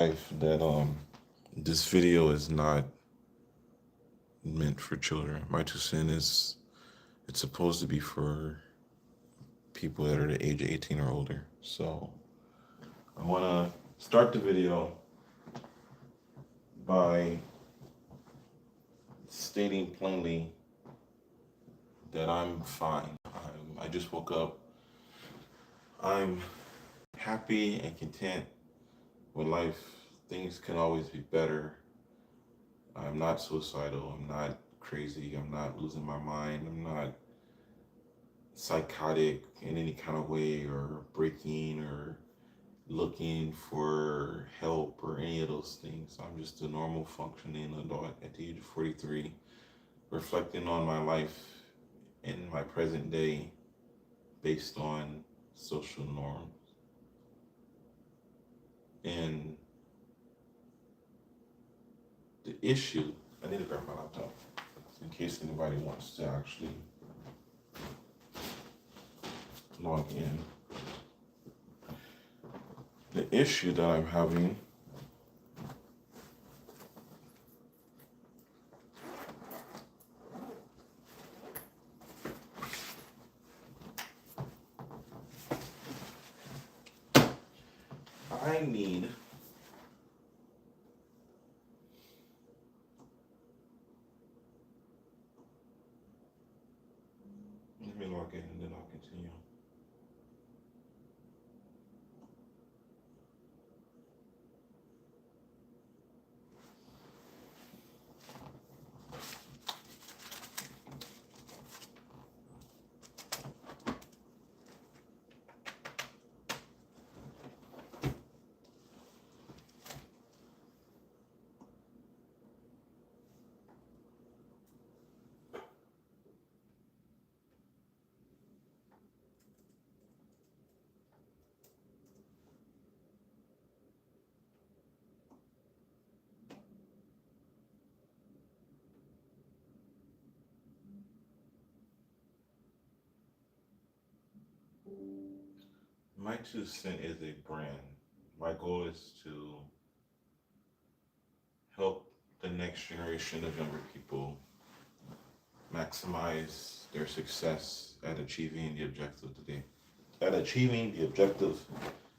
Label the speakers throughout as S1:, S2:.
S1: Life that this video is not meant for children. My 2 cents is it's supposed to be for people that are the age of 18 or older. So I want to start the video by stating plainly that I'm fine. I just woke up. I'm happy and content with life. Things can always be better. I'm not suicidal. I'm not crazy. I'm not losing my mind. I'm not psychotic in any kind of way or breaking or looking for help or any of those things. I'm just a normal functioning adult at the age of 43, reflecting on my life in my present day based on social norms. And the issue, I need to grab my laptop in case anybody wants to actually log in. The issue that I'm having I need let me log in and then I'll continue. My 2 cents is a brand. My goal is to help the next generation of younger people maximize their success at achieving the objective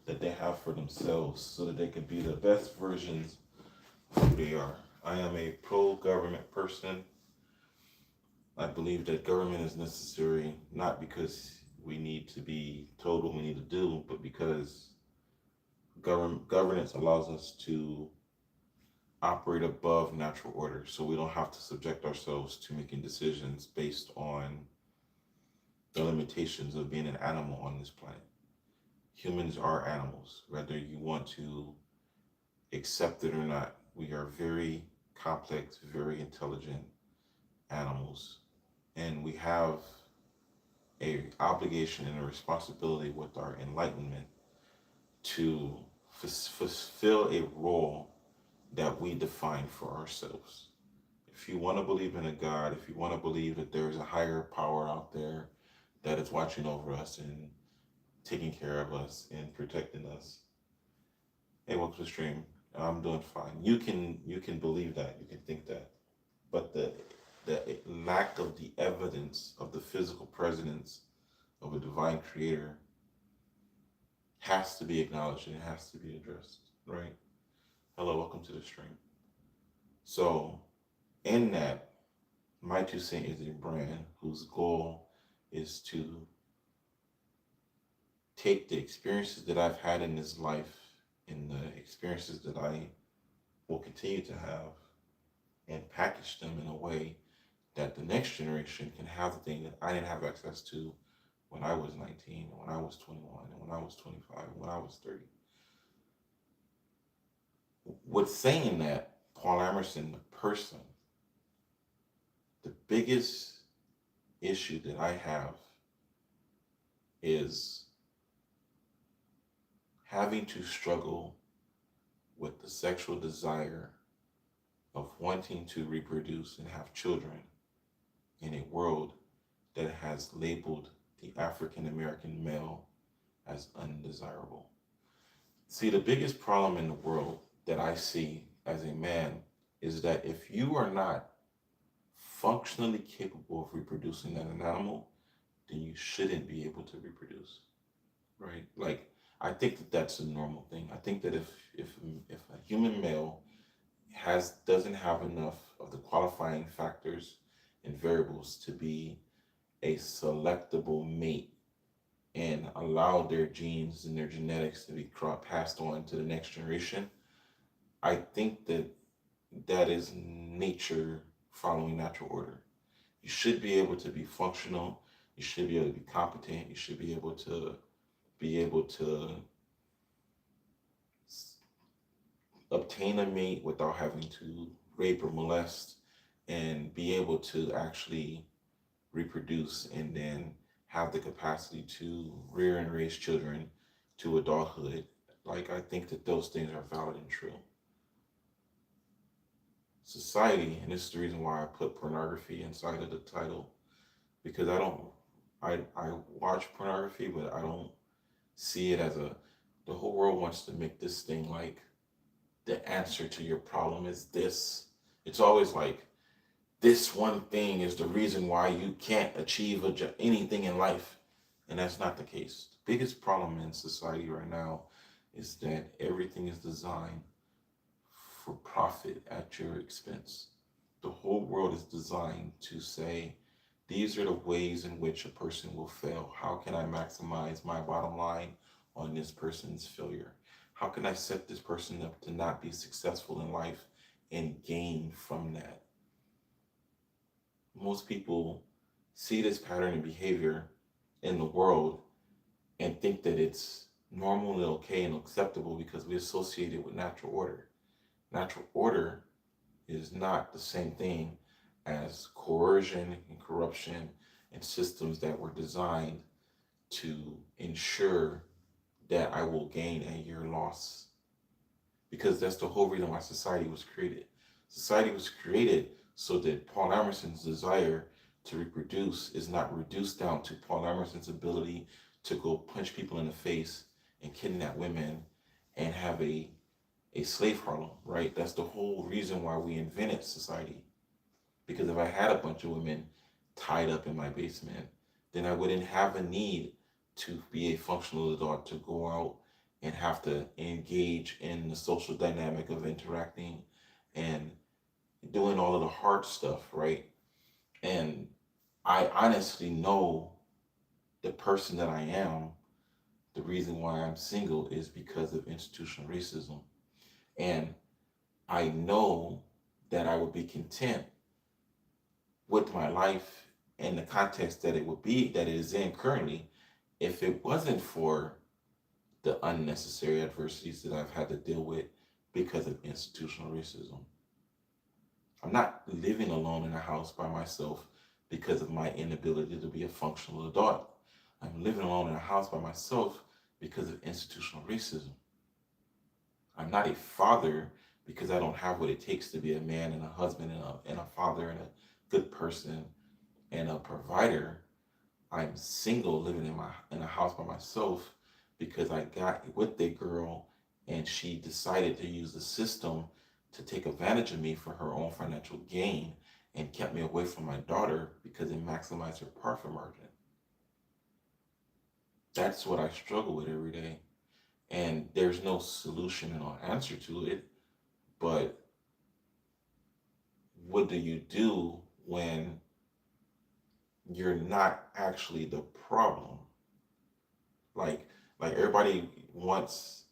S1: that they have for themselves so that they can be the best versions of who they are. I am a pro-government person. I believe that government is necessary not because we need to be told what we need to do, but because governance allows us to operate above natural order so we don't have to subject ourselves to making decisions based on the limitations of being an animal on this planet. Humans are animals, whether you want to accept it or not. We are very complex, very intelligent animals, and we have a obligation and a responsibility with our enlightenment to fulfill a role that we define for ourselves. If you want to believe in a God, if you want to believe that there is a higher power out there that is watching over us and taking care of us and protecting us, hey, welcome to the stream. I'm doing fine. You can believe that, you can think that, but the lack of the evidence of the physical presence of a divine creator has to be acknowledged and it has to be addressed, right? Hello, welcome to the stream. So, in that, my 2 cents is a brand whose goal is to take the experiences that I've had in this life and the experiences that I will continue to have and package them in a way that the next generation can have the thing that I didn't have access to when I was 19, and when I was 21, and when I was 25, and when I was 30. With saying that, Paul Emerson, the person, the biggest issue that I have is having to struggle with the sexual desire of wanting to reproduce and have children in a world that has labeled the African American male as undesirable. See, the biggest problem in the world that I see as a man is that if you are not functionally capable of reproducing as an animal, then you shouldn't be able to reproduce, right? Like, I think that that's a normal thing. I think that if a human male doesn't have enough of the qualifying factors and variables to be a selectable mate and allow their genes and their genetics to be passed on to the next generation, I think that that is nature following natural order. You should be able to be functional. You should be able to be competent. You should be able to obtain a mate without having to rape or molest, and be able to actually reproduce and then have the capacity to rear and raise children to adulthood. Like, I think that those things are valid and true. Society, and this is the reason why I put pornography inside of the title, because I watch pornography, but I don't see it as the whole world wants to make this thing like the answer to your problem is this. It's always like this one thing is the reason why you can't achieve anything in life. And that's not the case. The biggest problem in society right now is that everything is designed for profit at your expense. The whole world is designed to say, these are the ways in which a person will fail. How can I maximize my bottom line on this person's failure? How can I set this person up to not be successful in life and gain from that? Most people see this pattern of behavior in the world and think that it's normal and okay and acceptable because we associate it with natural order. Natural order is not the same thing as coercion and corruption and systems that were designed to ensure that I will gain at your loss. Because that's the whole reason why society was created. Society was created so that Paul Emerson's desire to reproduce is not reduced down to Paul Emerson's ability to go punch people in the face and kidnap women and have a slave Harlem, right? That's the whole reason why we invented society. Because if I had a bunch of women tied up in my basement, then I wouldn't have a need to be a functional adult to go out and have to engage in the social dynamic of interacting and doing all of the hard stuff, right? And I honestly know the person that I am, the reason why I'm single is because of institutional racism. And I know that I would be content with my life and the context that it would be, that it is in currently, if it wasn't for the unnecessary adversities that I've had to deal with because of institutional racism. I'm not living alone in a house by myself because of my inability to be a functional adult. I'm living alone in a house by myself because of institutional racism. I'm not a father because I don't have what it takes to be a man and a husband and a father and a good person and a provider. I'm single living in a house by myself because I got with a girl and she decided to use the system to take advantage of me for her own financial gain and kept me away from my daughter because it maximized her profit margin. That's what I struggle with every day. And there's no solution and no answer to it. But what do you do when you're not actually the problem? Like like everybody wants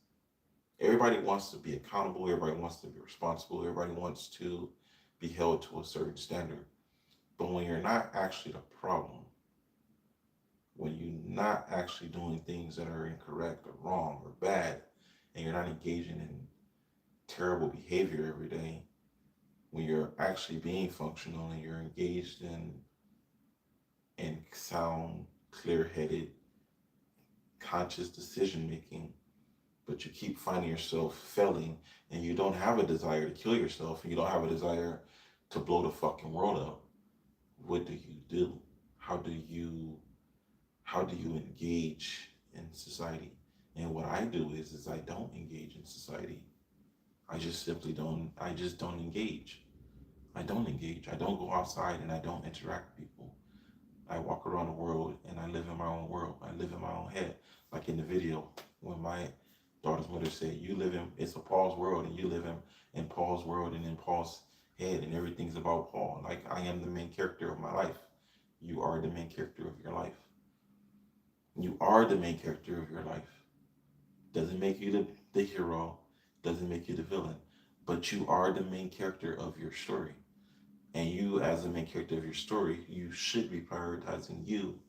S1: to be accountable, everybody wants to be responsible, everybody wants to be held to a certain standard. But when you're not actually the problem, when you're not actually doing things that are incorrect or wrong or bad, and you're not engaging in terrible behavior every day, when you're actually being functional and you're engaged in sound, clear-headed, conscious decision making, but you keep finding yourself failing and you don't have a desire to kill yourself and you don't have a desire to blow the fucking world up, what do you do? How do you engage in society? And what I do is I don't engage in society. I just don't engage. I don't engage. I don't go outside and I don't interact with people. I walk around the world and I live in my own world. I live in my own head. Like in the video, when my daughter's mother said, "You live in it's a Paul's world and you live in Paul's world and in Paul's head and everything's about Paul." Like I am the main character of my life. You are the main character of your life. You are the main character of your life. Doesn't make you the hero, doesn't make you the villain, but you are the main character of your story. And you, as the main character of your story, you should be prioritizing you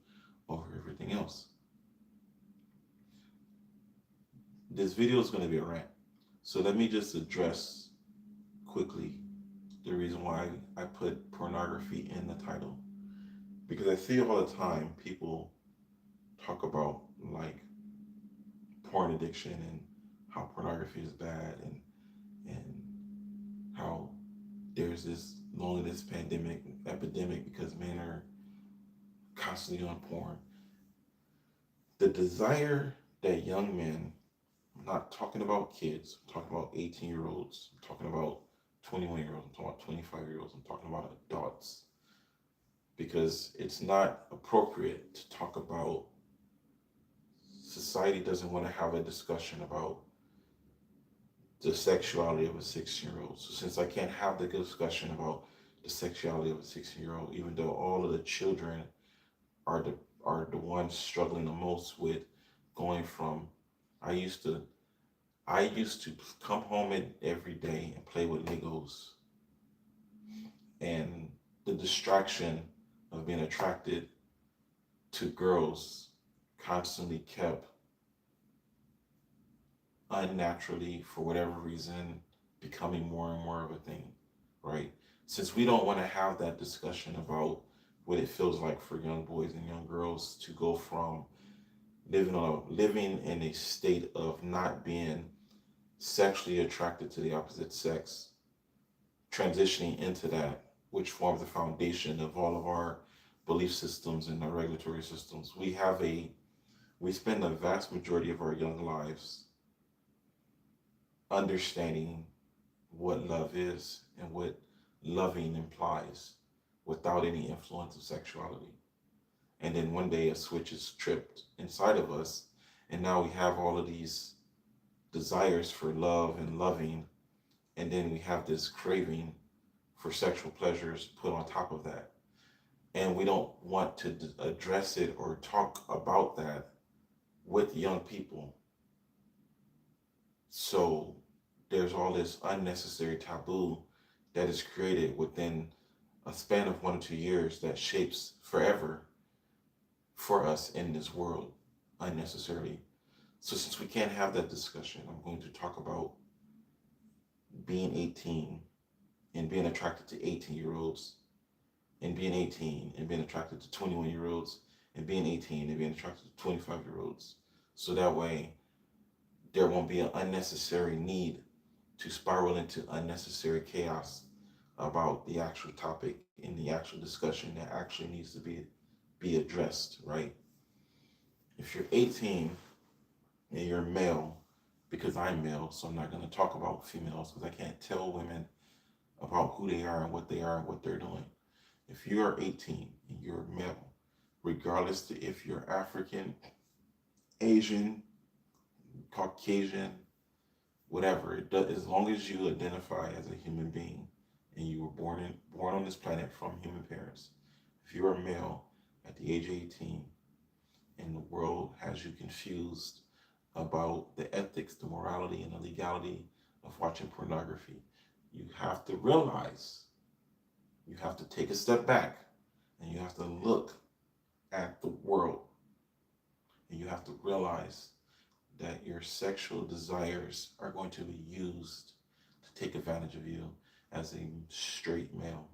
S1: over everything else. This video is going to be a rant. So let me just address quickly the reason why I put pornography in the title. Because I see all the time people talk about like porn addiction and how pornography is bad and how there's this loneliness pandemic epidemic because men are constantly on porn. The desire that young men, I'm not talking about kids, I'm talking about 18-year-olds, I'm talking about 21-year-olds, I'm talking about 25-year-olds, I'm talking about adults. Because it's not appropriate to talk about, society doesn't want to have a discussion about the sexuality of a 16-year-old. So since I can't have the discussion about the sexuality of a 16-year-old, even though all of the children are the ones struggling the most with going from I used to come home every day and play with Legos, and the distraction of being attracted to girls constantly kept unnaturally, for whatever reason, becoming more and more of a thing, right? Since we don't want to have that discussion about what it feels like for young boys and young girls to go from living in a state of not being sexually attracted to the opposite sex, transitioning into that, which forms the foundation of all of our belief systems and our regulatory systems. We spend the vast majority of our young lives understanding what love is and what loving implies without any influence of sexuality. And then one day a switch is tripped inside of us, and now we have all of these desires for love and loving, and then we have this craving for sexual pleasures put on top of that. And we don't want to address it or talk about that with young people. So there's all this unnecessary taboo that is created within a span of 1 or 2 years that shapes forever for us in this world unnecessarily. So since we can't have that discussion, I'm going to talk about being 18 and being attracted to 18-year-olds, and being 18 and being attracted to 21-year-olds, and being 18 and being attracted to 25-year-olds. So that way there won't be an unnecessary need to spiral into unnecessary chaos about the actual topic and the actual discussion that actually needs to be addressed, right? If you're 18 and you're male, because I'm male, so I'm not going to talk about females because I can't tell women about who they are and what they are and what they're doing. If you are 18 and you're male, regardless to if you're African, Asian, Caucasian, whatever, it does, as long as you identify as a human being and you were born on this planet from human parents, if you are male at the age of 18 and the world has you confused about the ethics, the morality, and the legality of watching pornography, you have to realize, you have to take a step back and you have to look at the world, and you have to realize that your sexual desires are going to be used to take advantage of you as a straight male.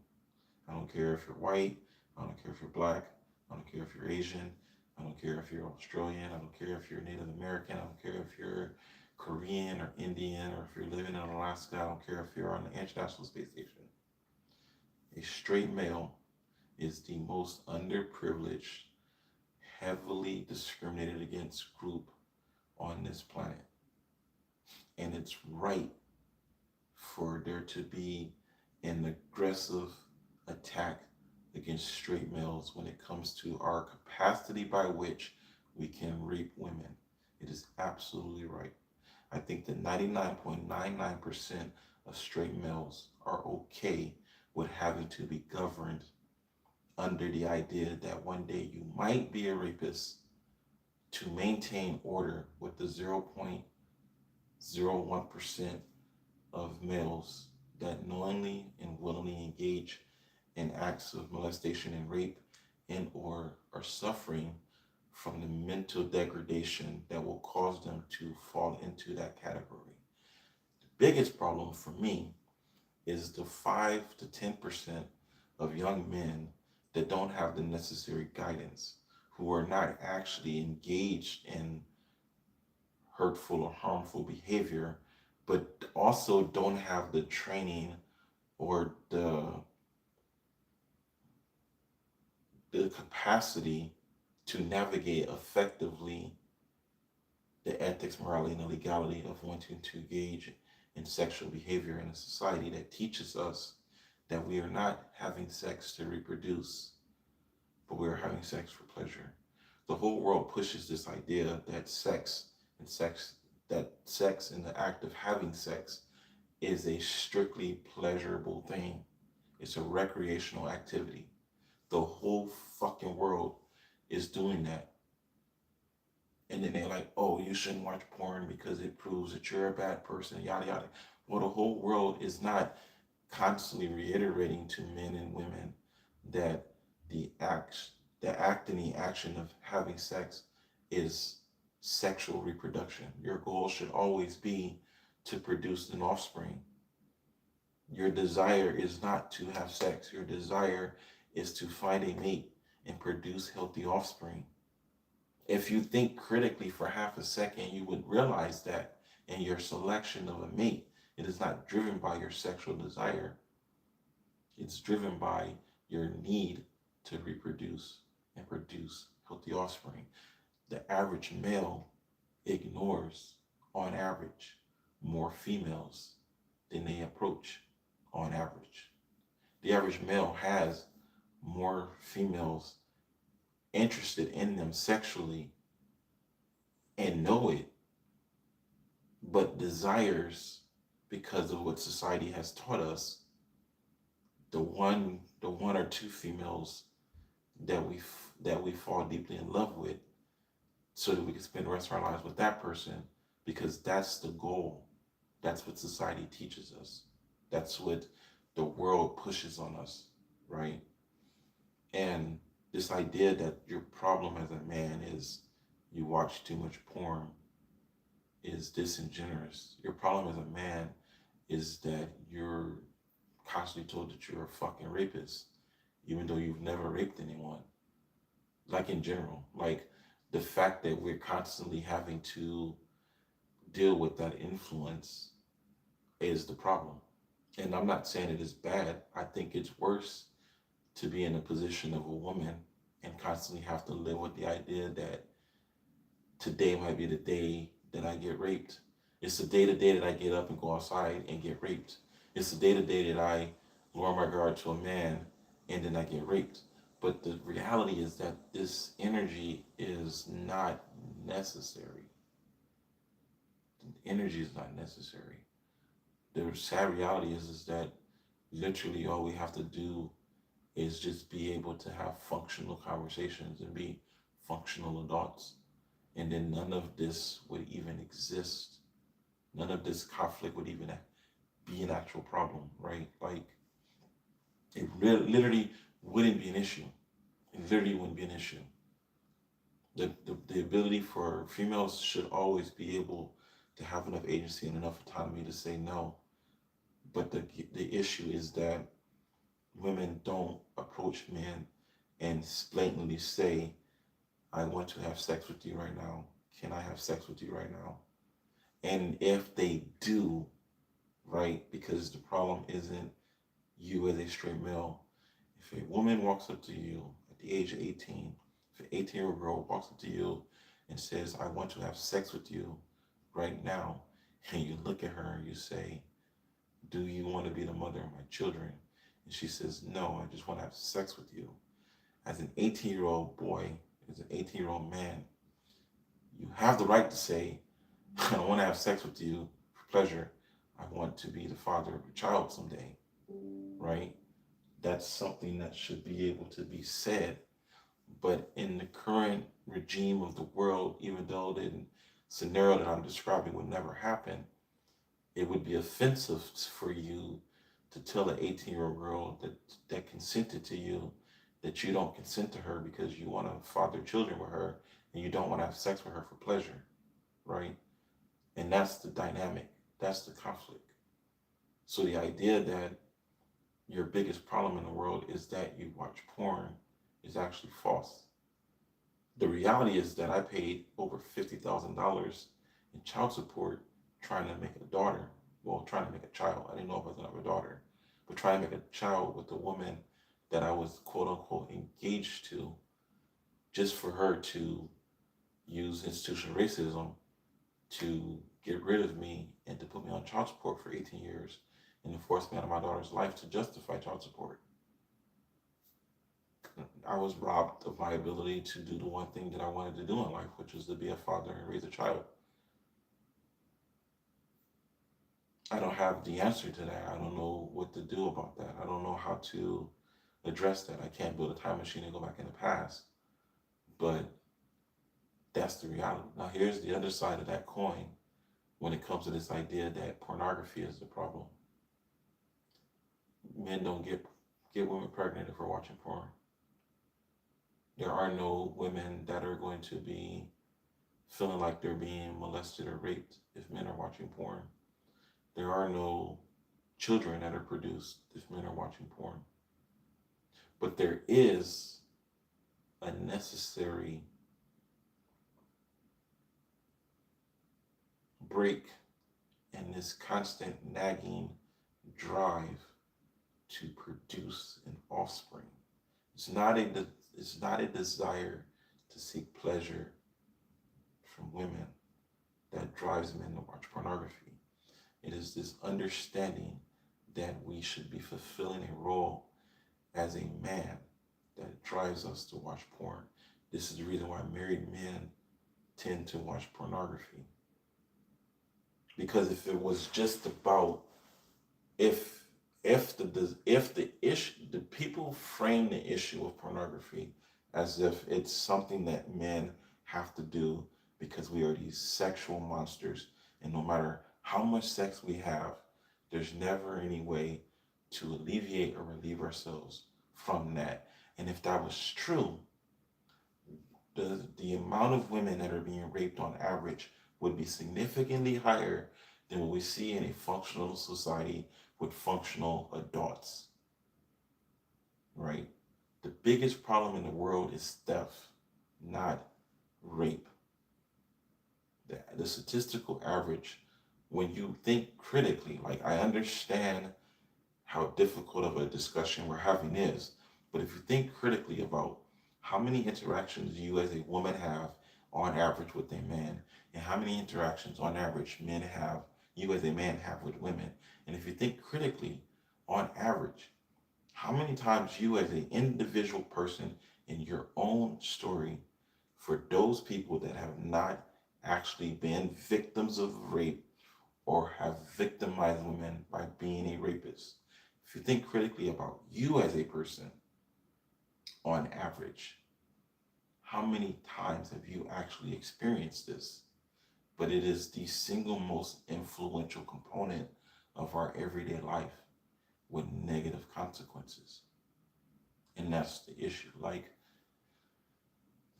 S1: I don't care if you're white, I don't care if you're black, I don't care if you're Asian, I don't care if you're Australian, I don't care if you're Native American, I don't care if you're Korean or Indian, or if you're living in Alaska, I don't care if you're on the International Space Station. A straight male is the most underprivileged, heavily discriminated against group on this planet. And it's right for there to be an aggressive attack against straight males when it comes to our capacity by which we can rape women. It is absolutely right. I think that 99.99% of straight males are okay with having to be governed under the idea that one day you might be a rapist to maintain order with the 0.01% of males that knowingly and willingly engage in acts of molestation and rape and or are suffering from the mental degradation that will cause them to fall into that category. The biggest problem for me is the 5 to 10% of young men that don't have the necessary guidance, who are not actually engaged in hurtful or harmful behavior, but also don't have the training or the capacity to navigate effectively the ethics, morality, and the legality of wanting to engage in sexual behavior in a society that teaches us that we are not having sex to reproduce, but we are having sex for pleasure. The whole world pushes this idea that sex and the act of having sex is a strictly pleasurable thing. It's a recreational activity. The whole fucking world is doing that. And then they're like, oh, you shouldn't watch porn because it proves that you're a bad person, yada yada. Well, the whole world is not constantly reiterating to men and women that the act and the action of having sex is sexual reproduction. Your goal should always be to produce an offspring. Your desire is not to have sex. Your desire is to find a mate and produce healthy offspring. If you think critically for half a second, you would realize that in your selection of a mate, it is not driven by your sexual desire. It's driven by your need to reproduce and produce healthy offspring. The average male ignores, on average, more females than they approach on average. The average male has more females interested in them sexually and know it, but desires, because of what society has taught us, the one or two females that we fall deeply in love with, so that we can spend the rest of our lives with that person, because that's the goal. That's what society teaches us. That's what the world pushes on us, right? And this idea that your problem as a man is you watch too much porn is disingenuous. Your problem as a man is that you're constantly told that you're a fucking rapist, even though you've never raped anyone. Like in general, like the fact that we're constantly having to deal with that influence is the problem. And I'm not saying it is bad. I think it's worse to be in a position of a woman and constantly have to live with the idea that today might be the day that I get raped. It's the day to day that I get up and go outside and get raped. It's the day to day that I lower my guard to a man and then I get raped. But the reality is that this energy is not necessary. The energy is not necessary. The sad reality is that literally all we have to do is just be able to have functional conversations and be functional adults. And then none of this would even exist. None of this conflict would even be an actual problem, right? Like, it literally wouldn't be an issue. It literally wouldn't be an issue. The ability for females should always be able to have enough agency and enough autonomy to say no. But the issue is that women don't approach men and blatantly say, I want to have sex with you right now. Can I have sex with you right now? And if they do, right, because the problem isn't you as a straight male. If a woman walks up to you at the age of 18, if an 18-year-old girl walks up to you and says, I want to have sex with you right now, and you look at her and you say, do you want to be the mother of my children? And she says, no, I just want to have sex with you. As an 18-year-old boy, as an 18-year-old man, you have the right to say, I don't want to have sex with you for pleasure. I want to be the father of a child someday, right? That's something that should be able to be said. But in the current regime of the world, even though the scenario that I'm describing would never happen, it would be offensive for you to tell an 18-year-old girl that consented to you that you don't consent to her because you want to father children with her and you don't want to have sex with her for pleasure, right? And that's the dynamic. That's the conflict. So the idea that your biggest problem in the world is that you watch porn is actually false. The reality is that I paid over $50,000 in child support trying to make a daughter. Well, trying to make a child. I didn't know if I was going to have a daughter, but trying to make a child with a woman that I was quote unquote engaged to, just for her to use institutional racism to get rid of me and to put me on child support for 18 years and to force me out of my daughter's life to justify child support. I was robbed of my ability to do the one thing that I wanted to do in life, which was to be a father and raise a child. I don't have the answer to that. I don't know what to do about that. I don't know how to address that. I can't build a time machine and go back in the past. But that's the reality. Now, here's the other side of that coin when it comes to this idea that pornography is the problem. Men don't get women pregnant if we're watching porn. There are no women that are going to be feeling like they're being molested or raped if men are watching porn. There are no children that are produced if men are watching porn. But there is a necessary break in this constant nagging drive to produce an offspring. It's not a desire to seek pleasure from women that drives men to watch pornography. It is this understanding that we should be fulfilling a role as a man that drives us to watch porn. This is the reason why married men tend to watch pornography. Because if it was just about if the issue, the people frame the issue of pornography as if it's something that men have to do because we are these sexual monsters, and no matter how much sex we have, there's never any way to alleviate or relieve ourselves from that. And if that was true, the amount of women that are being raped on average would be significantly higher than what we see in a functional society with functional adults, right? The biggest problem in the world is theft, not rape. The statistical average, when you think critically, like I understand how difficult of a discussion we're having is, but if you think critically about how many interactions you as a woman have on average with a man, and how many interactions on average you as a man have with women, and if you think critically on average, how many times you as an individual person in your own story, for those people that have not actually been victims of rape or have victimized women by being a rapist, if you think critically about you as a person on average, how many times have you actually experienced this? But it is the single most influential component of our everyday life with negative consequences. And that's the issue. Like,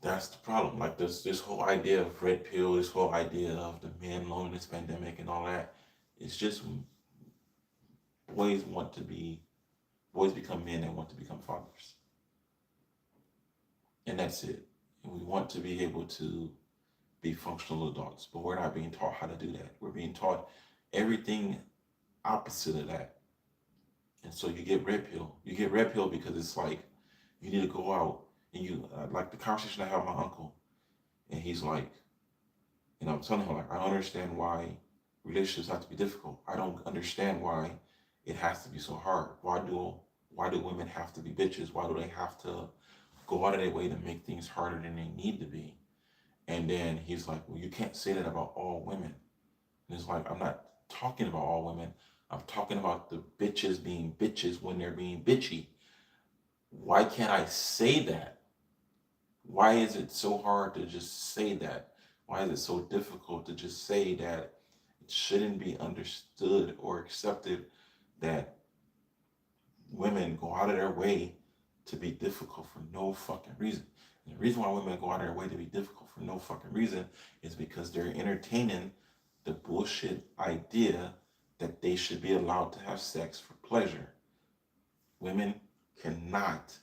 S1: that's the problem. Like this whole idea of red pill, this whole idea of the man loneliness pandemic and all that, it's just boys become men and want to become fathers. And that's it. And we want to be able to be functional adults, but we're not being taught how to do that. We're being taught everything opposite of that. And so you get red pill. You get red pill because it's like you need to go out and you like the conversation I have with my uncle, and he's like, and I'm telling him like, I don't understand why relationships have to be difficult. I don't understand why it has to be so hard? Why do women have to be bitches? Why do they have to go out of their way to make things harder than they need to be? And then he's like, well, you can't say that about all women. And it's like, I'm not talking about all women. I'm talking about the bitches being bitches when they're being bitchy. Why can't I say that? Why is it so hard to just say that? Why is it so difficult to just say that it shouldn't be understood or accepted that women go out of their way to be difficult for no fucking reason? And the reason why women go out of their way to be difficult for no fucking reason is because they're entertaining the bullshit idea that they should be allowed to have sex for pleasure. Women cannot,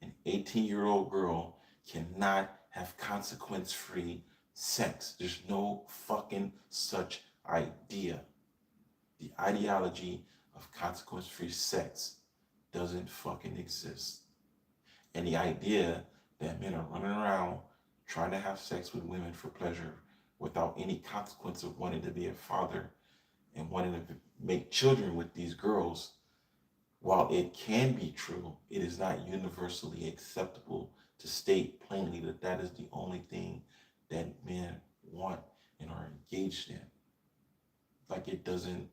S1: an 18-year-old girl cannot have consequence free sex. There's no fucking such idea. The ideology of consequence free sex doesn't fucking exist. And the idea that men are running around trying to have sex with women for pleasure without any consequence of wanting to be a father and wanting to make children with these girls, while it can be true, it is not universally acceptable to state plainly that that is the only thing that men want and are engaged in. Like it doesn't,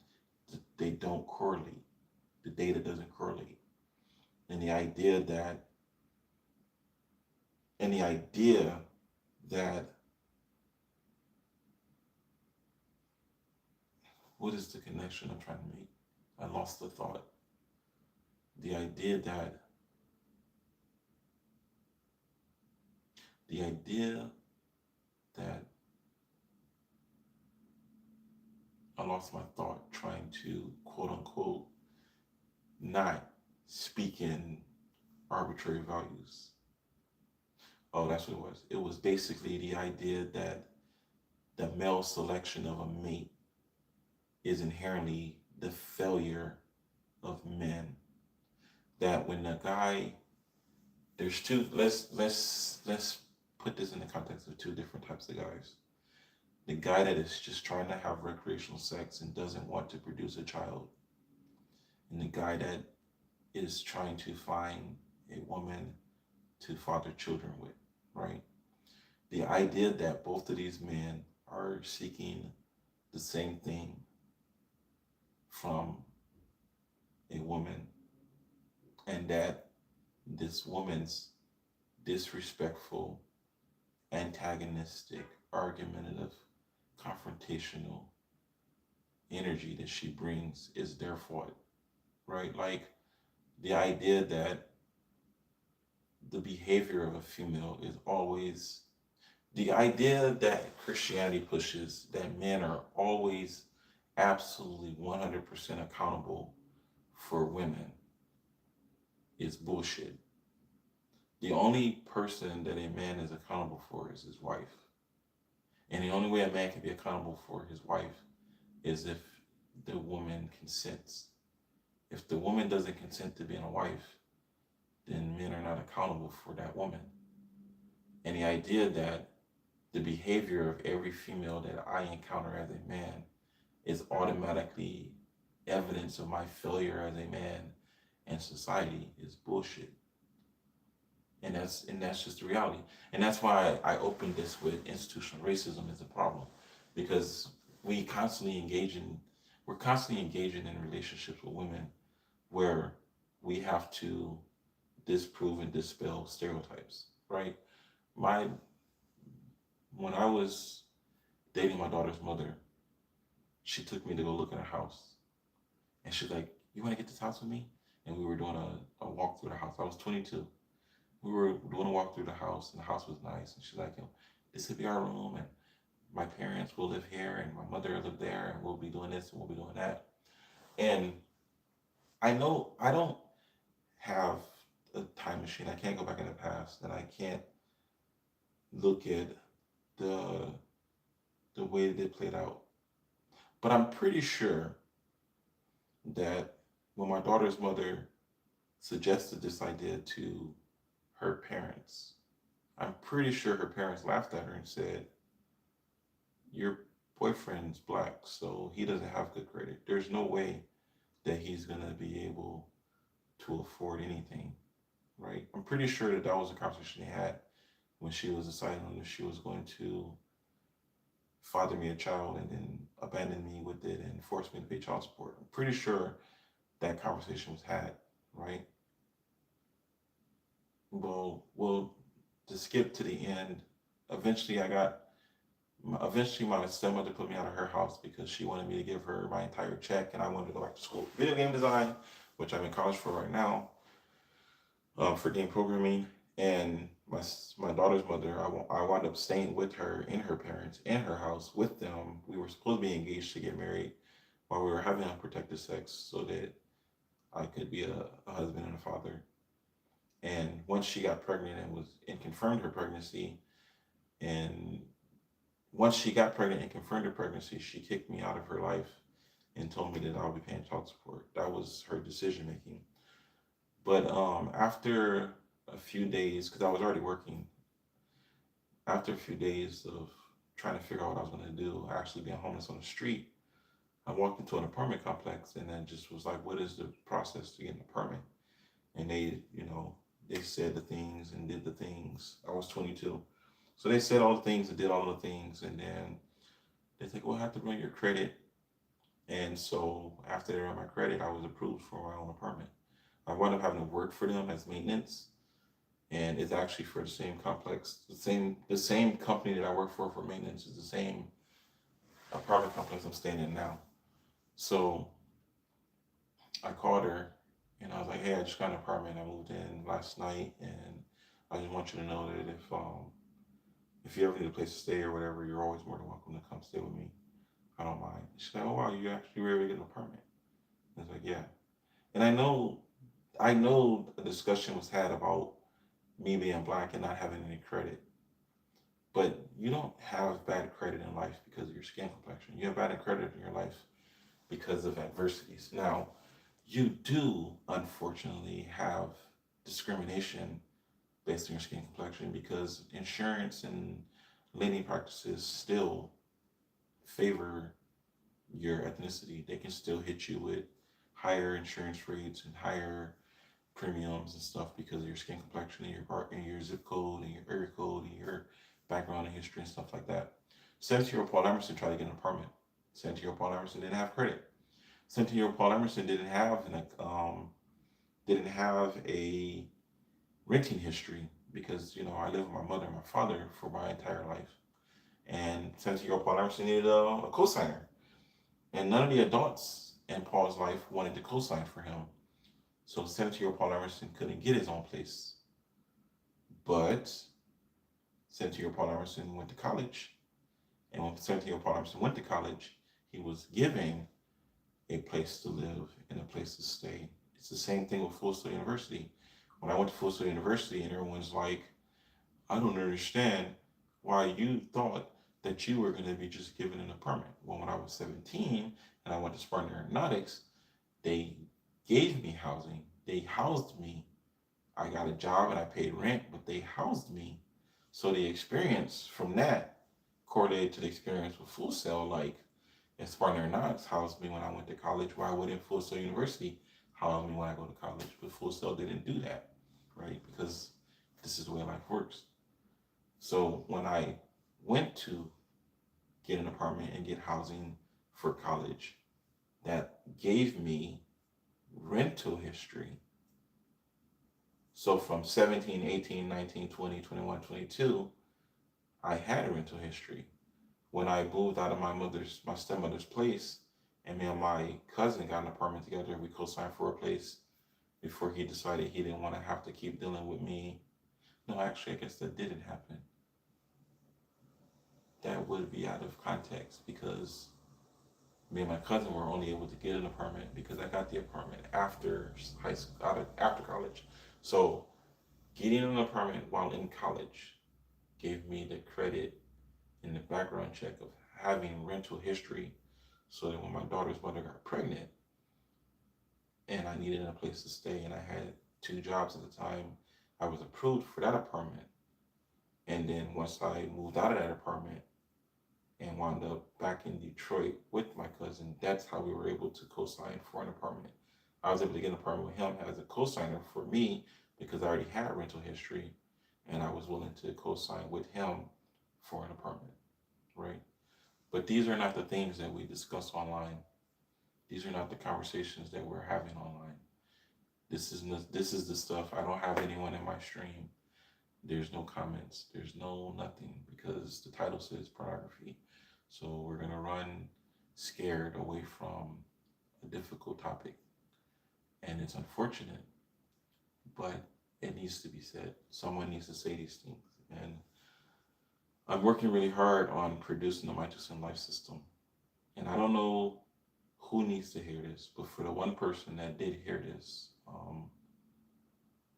S1: they don't correlate. The data doesn't correlate. And the idea that, and the idea that, what is the connection I'm trying to make? I lost the thought. The idea that, the idea that I lost my thought trying to quote unquote not speak in arbitrary values. Oh, that's what it was. It was basically the idea that the male selection of a mate is inherently the failure of men. That when a guy, there's two. Let's put this in the context of two different types of guys. The guy that is just trying to have recreational sex and doesn't want to produce a child, and the guy that is trying to find a woman to father children with, right? The idea that both of these men are seeking the same thing from a woman, and that this woman's disrespectful, antagonistic, argumentative, confrontational energy that she brings is their fault, right? Like the idea that the behavior of a female is always, the idea that Christianity pushes that men are always absolutely 100% accountable for women is bullshit. The only person that a man is accountable for is his wife. And the only way a man can be accountable for his wife is if the woman consents. If the woman doesn't consent to being a wife, then men are not accountable for that woman. And the idea that the behavior of every female that I encounter as a man is automatically evidence of my failure as a man in society is bullshit. And that's just the reality. And that's why I opened this with institutional racism is a problem. Because we constantly engage in we're constantly engaging in relationships with women where we have to disprove and dispel stereotypes, right? My When I was dating my daughter's mother, she took me to go look at a house. And she's like, you want to get this house with me? And we were doing a walk through the house. I was 22. We were doing a walk through the house, and the house was nice. And she's like, this would be our room, and my parents will live here, and my mother will live there, and we'll be doing this, and we'll be doing that. And I know I don't have a time machine. I can't go back in the past, and I can't look at the the way that it played out. But I'm pretty sure that when my daughter's mother suggested this idea to her parents, I'm pretty sure her parents laughed at her and said, your boyfriend's black, so he doesn't have good credit. There's no way that he's going to be able to afford anything, right? I'm pretty sure that that was a conversation they had when she was deciding on if she was going to father me a child and then abandon me with it and force me to pay child support. I'm pretty sure that conversation was had, right? Well, to skip to the end, eventually I got, eventually my stepmother put me out of her house because she wanted me to give her my entire check and I wanted to go back to school for video game design, which I'm in college for right now, for game programming. And my daughter's mother, I wound up staying with her and her parents in her house with them. We were supposed to be engaged to get married while we were having unprotected sex so that I could be a husband and a father. And once she got pregnant and confirmed her pregnancy, and once she got pregnant and confirmed her pregnancy, she kicked me out of her life and told me that I would be paying child support. That was her decision making. But after a few days, because I was already working, after a few days of trying to figure out what I was going to do, actually being homeless on the street, I walked into an apartment complex and then just was like, what is the process to get an apartment? And they said the things and did the things. I was 22. So they said all the things and did all the things. And then they think, we'll have to run your credit. And so after they ran my credit, I was approved for my own apartment. I wound up having to work for them as maintenance. And it's actually for the same complex, the same company that I work for maintenance is the same apartment complex I'm staying in now. So I called her and I was like, hey, I just got an apartment. I moved in last night and I just want you to know that if you ever need a place to stay or whatever, you're always more than welcome to come stay with me. I don't mind. She's like, oh wow, you actually were able to get an apartment. I was like, yeah. And I know a discussion was had about me being black and not having any credit. But you don't have bad credit in life because of your skin complexion. You have bad credit in your life because of adversities. Now, you do unfortunately have discrimination based on your skin complexion because insurance and lending practices still favor your ethnicity. They can still hit you with higher insurance rates and higher premiums and stuff because of your skin complexion and your zip code and your area code and your background and history and stuff like that. 17-year-old Paul Emerson tried to get an apartment. 17-year-old Paul Emerson didn't have credit. 17-year-old Paul Emerson didn't have a renting history because I lived with my mother and my father for my entire life. And 17-year-old Paul Emerson needed a cosigner. And none of the adults in Paul's life wanted to co-sign for him. So 17-year-old Paul Emerson couldn't get his own place. But 17-year-old Paul Emerson went to college. And when 17-year-old Paul Emerson went to college, he was given a place to live and a place to stay. It's the same thing with Full Sail University. When I went to Full Sail University and everyone's like, I don't understand why you thought that you were going to be just given an apartment. Well, when I was 17 and I went to Spartan Aeronautics, they gave me housing. They housed me. I got a job and I paid rent, but they housed me. So the experience from that correlated to the experience with Full Sail. Like, if Spartan Aeronautics housed me when I went to college, why wouldn't Full Sail University house me when I go to college? But Full Sail didn't do that, right? Because this is the way life works. So when I went to get an apartment and get housing for college, that gave me rental history. So from 17, 18, 19, 20, 21, 22, I had a rental history. When I moved out of my stepmother's place, and me and my cousin got an apartment together, we co-signed for a place before he decided he didn't want to have to keep dealing with me. No, actually, I guess that didn't happen. That would be out of context because me and my cousin were only able to get an apartment because I got the apartment after high school, after college. So getting an apartment while in college gave me the credit and the background check of having rental history so that when my daughter's mother got pregnant and I needed a place to stay and I had two jobs at the time, I was approved for that apartment. And then once I moved out of that apartment and wound up back in Detroit with my cousin. That's how we were able to co-sign for an apartment. I was able to get an apartment with him as a co-signer for me because I already had rental history, and I was willing to co-sign with him for an apartment, right? But these are not the things that we discuss online. These are not the conversations that we're having online. This is the stuff. I don't have anyone in my stream. There's no comments. There's no nothing because the title says pornography. So we're gonna run scared away from a difficult topic, and it's unfortunate, but it needs to be said. Someone needs to say these things, and I'm working really hard on producing the Mitosin life system. And I don't know who needs to hear this, but for the one person that did hear this,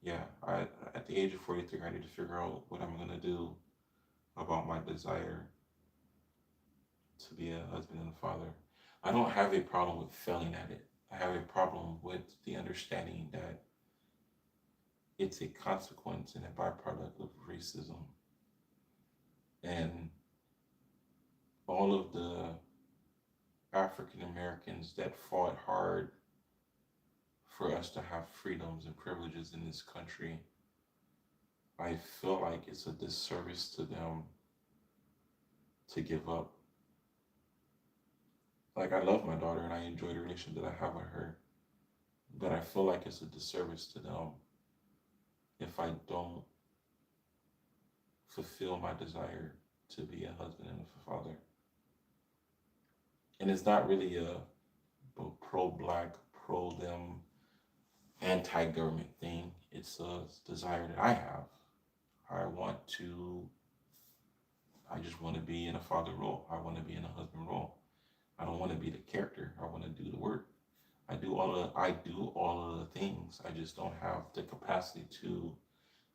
S1: yeah, I at the age of 43, I need to figure out what I'm gonna do about my desire to be a husband and a father. I don't have a problem with failing at it. I have a problem with the understanding that it's a consequence and a byproduct of racism. And all of the African Americans that fought hard for us to have freedoms and privileges in this country, I feel like it's a disservice to them to give up. Like, I love my daughter and I enjoy the relationship that I have with her, but I feel like it's a disservice to them if I don't fulfill my desire to be a husband and a father. And it's not really a pro-black, pro-them, anti-government thing. It's a desire that I have. I just want to be in a father role. I want to be in a husband role. I don't want to be the character. I want to do the work. I do all of the things. I just don't have the capacity to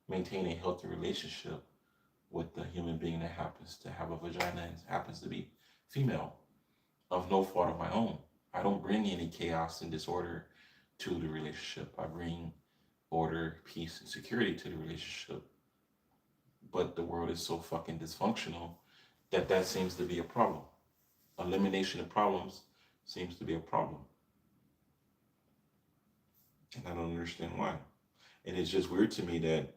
S1: maintain a healthy relationship with the human being that happens to have a vagina and happens to be female of no fault of my own. I don't bring any chaos and disorder to the relationship. I bring order, peace, and security to the relationship. But the world is so fucking dysfunctional that seems to be a problem. Elimination of problems seems to be a problem. And I don't understand why. And it's just weird to me that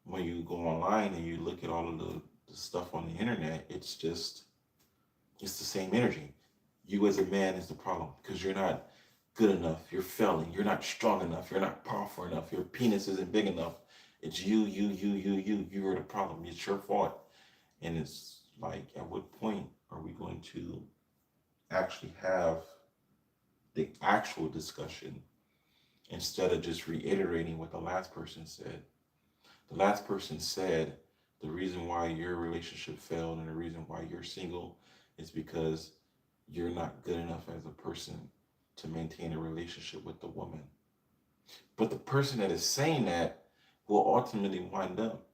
S1: when you go online and you look at all of the stuff on the internet, it's the same energy. You as a man is the problem because you're not good enough. You're failing. You're not strong enough. You're not powerful enough. Your penis isn't big enough. It's you. You are the problem. It's your fault. And it's like, at what point are we going to actually have the actual discussion instead of just reiterating what the last person said? The last person said the reason why your relationship failed and the reason why you're single is because you're not good enough as a person to maintain a relationship with the woman. But the person that is saying that will ultimately wind up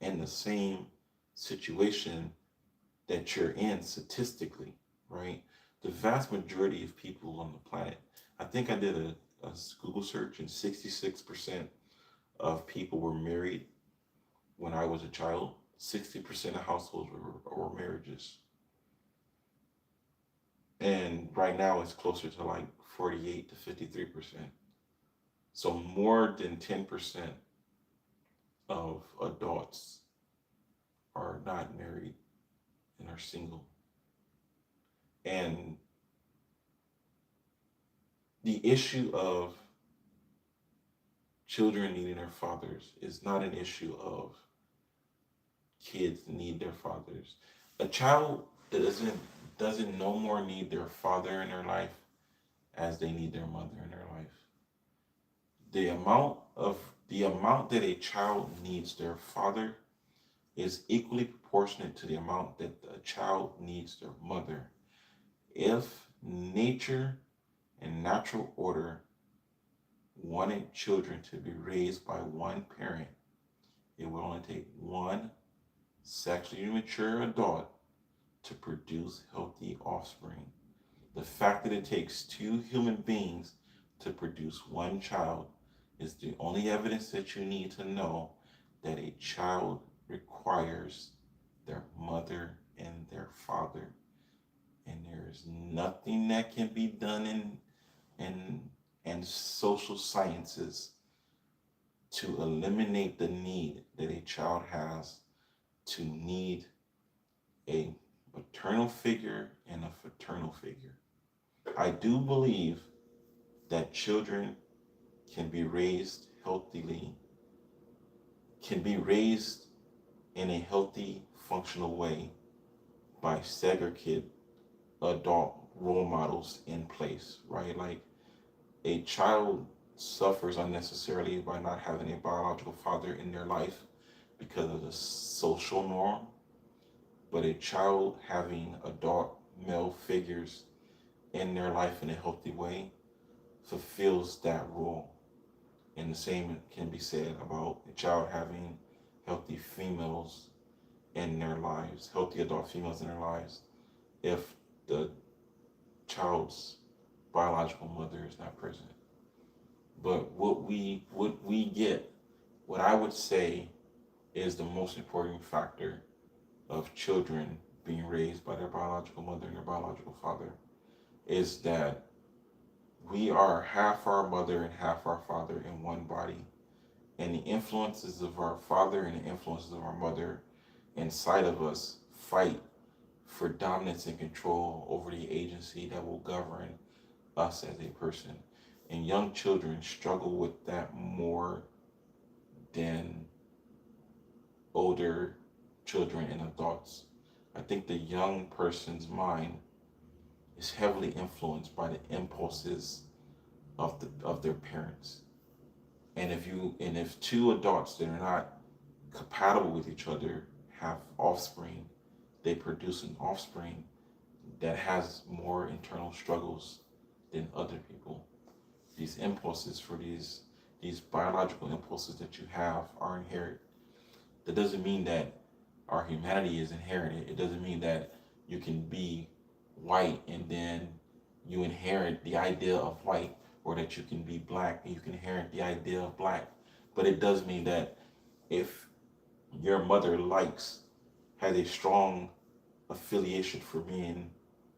S1: in the same situation that you're in statistically, right? The vast majority of people on the planet, I think I did a Google search, and 66% of people were married when I was a child. 60% of households were marriages. And right now it's closer to like 48 to 53%. So more than 10% of adults are not married and are single. And the issue of children needing their fathers is not an issue of kids need their fathers. A child doesn't no more need their father in their life as they need their mother in their life. The amount that a child needs their father is equally proportionate to the amount that a child needs their mother. If nature and natural order wanted children to be raised by one parent, it would only take one sexually mature adult to produce healthy offspring. The fact that it takes two human beings to produce one child is the only evidence that you need to know that a child requires their mother and their father. And there's nothing that can be done in social sciences to eliminate the need that a child has to need a maternal figure and a fraternal figure. I do believe that children can be raised healthily, can be raised in a healthy, functional way by segregated adult role models in place, right? Like a child suffers unnecessarily by not having a biological father in their life because of the social norm, but a child having adult male figures in their life in a healthy way fulfills that role. And the same can be said about a child having healthy females in their lives, healthy adult females in their lives, if the child's biological mother is not present. But what I would say is the most important factor of children being raised by their biological mother and their biological father is that we are half our mother and half our father in one body. And the influences of our father and the influences of our mother inside of us fight for dominance and control over the agency that will govern us as a person. And young children struggle with that more than older children and adults. I think the young person's mind is heavily influenced by the impulses of their parents. And if two adults that are not compatible with each other have offspring, they produce an offspring that has more internal struggles than other people. These impulses for these biological impulses that you have are inherent. That doesn't mean that our humanity is inherited. It doesn't mean that you can be white and then you inherit the idea of white, or that you can be black and you can inherit the idea of black. But it does mean that if your mother has a strong affiliation for being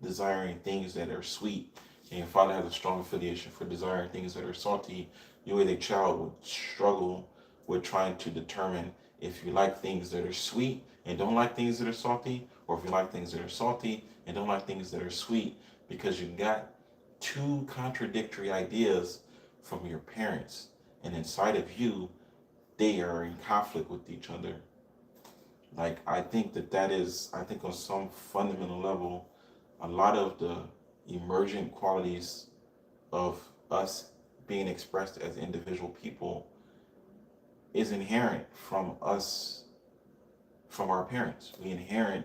S1: desiring things that are sweet, and your father has a strong affiliation for desiring things that are salty, you as a child would struggle with trying to determine if you like things that are sweet and don't like things that are salty, or if you like things that are salty and don't like things that are sweet, because you got two contradictory ideas from your parents, and inside of you, they are in conflict with each other. Like, I think on some fundamental level, a lot of the emergent qualities of us being expressed as individual people is inherent from us, from our parents. We inherit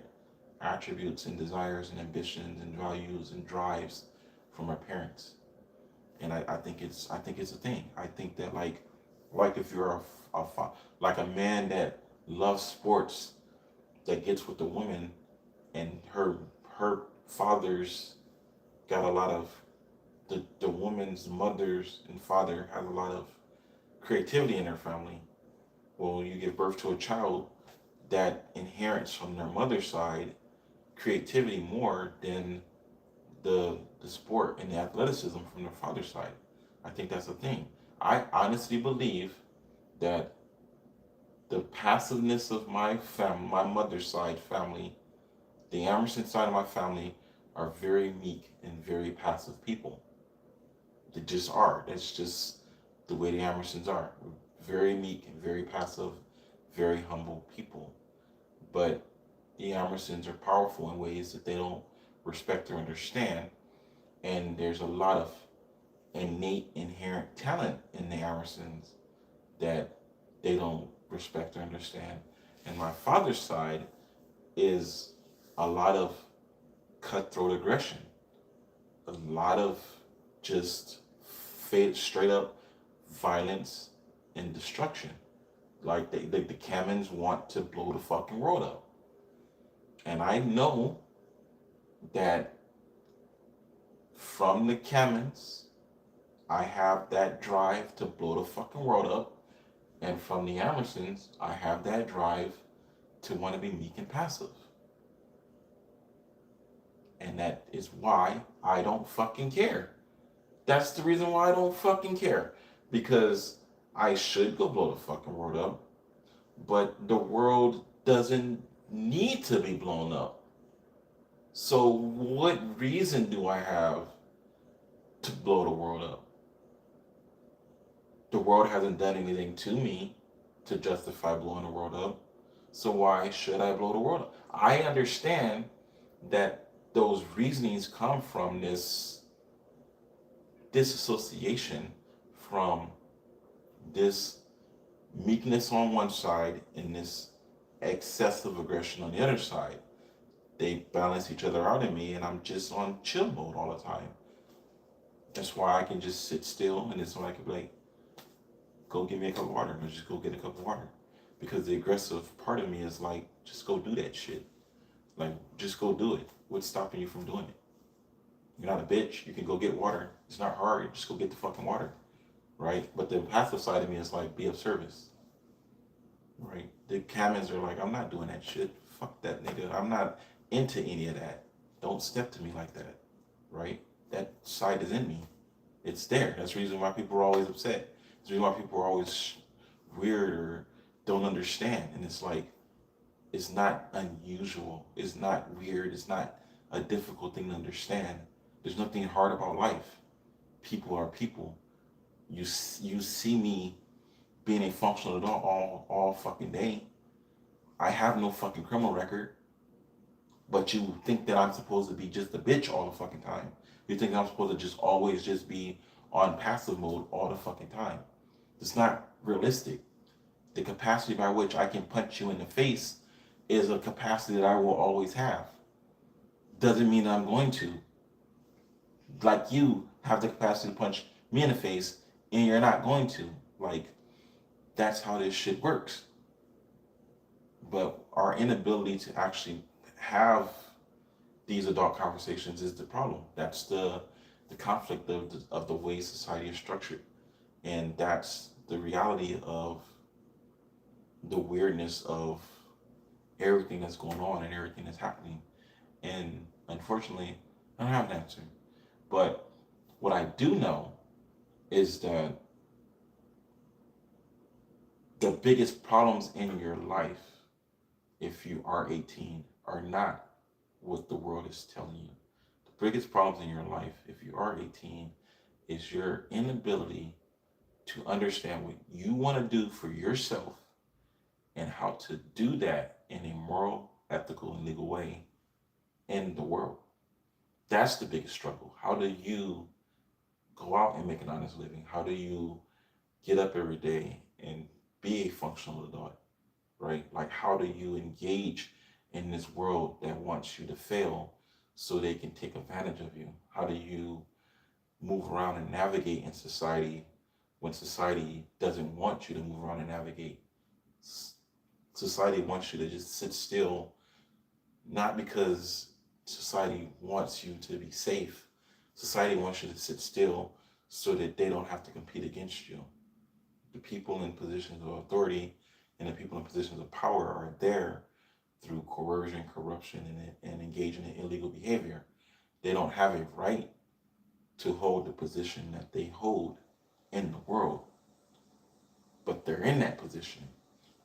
S1: attributes and desires and ambitions and values and drives from our parents. And I think it's a thing. I think that like if you're like a man that loves sports, that gets with a woman, and her father's got a lot of the woman's mothers and father has a lot of creativity in their family. Well, you give birth to a child that inherits from their mother's side creativity more than the sport and the athleticism from their father's side. I think that's a thing. I honestly believe that the passiveness of my family, my mother's side family, the Emerson side of my family, are very meek and very passive people. They just are. That's just the way the Emersons are. Very meek and very passive, very humble people. But the Emersons are powerful in ways that they don't respect or understand. And there's a lot of innate, inherent talent in the Emersons that they don't respect or understand. And my father's side is a lot of cutthroat aggression, a lot of just straight up violence and destruction. Like the Kamens want to blow the fucking world up. And I know that from the Kamens, I have that drive to blow the fucking world up. And from the Emersons, I have that drive to want to be meek and passive. And that is why I don't fucking care. That's the reason why I don't fucking care. Because I should go blow the fucking world up, but the world doesn't need to be blown up. So what reason do I have to blow the world up? The world hasn't done anything to me to justify blowing the world up. So why should I blow the world up? I understand that those reasonings come from this disassociation from this meekness on one side and this excessive aggression on the other side. They balance each other out in me, and I'm just on chill mode all the time. That's why I can just sit still, and it's why I can be like, go get me a cup of water, or just go get a cup of water. Because the aggressive part of me is like, just go do that shit. Like, just go do it. What's stopping you from doing it? You're not a bitch. You can go get water. It's not hard. Just go get the fucking water. Right? But the passive side of me is like, be of service. Right? The Kamens are like, I'm not doing that shit. Fuck that nigga. I'm not into any of that. Don't step to me like that. Right? That side is in me. It's there. That's the reason why people are always upset. That's the reason why people are always weird or don't understand. And it's like, it's not unusual. It's not weird. It's not a difficult thing to understand. There's nothing hard about life. People are people. You see me being a functional adult all fucking day. I have no fucking criminal record, but you think that I'm supposed to be just a bitch all the fucking time. You think I'm supposed to just always just be on passive mode all the fucking time. It's not realistic. The capacity by which I can punch you in the face is a capacity that I will always have. Doesn't mean that I'm going to. Like you have the capacity to punch me in the face and you're not going to. Like, that's how this shit works. But our inability to actually have these adult conversations is the problem. That's the conflict of the way society is structured. And that's the reality of the weirdness of everything that's going on and everything that's happening. And unfortunately, I don't have an answer. But what I do know is that the biggest problems in your life, if you are 18, are not what the world is telling you. The biggest problems in your life, if you are 18, is your inability to understand what you want to do for yourself and how to do that in a moral, ethical, and legal way in the world. That's the biggest struggle. How do you go out and make an honest living? How do you get up every day and be a functional adult, right? Like, how do you engage in this world that wants you to fail so they can take advantage of you? How do you move around and navigate in society when society doesn't want you to move around and navigate? Society wants you to just sit still, not because society wants you to be safe. Society wants you to sit still so that they don't have to compete against you. The people in positions of authority and the people in positions of power are there through coercion, corruption, and engaging in illegal behavior. They don't have a right to hold the position that they hold in the world, but they're in that position.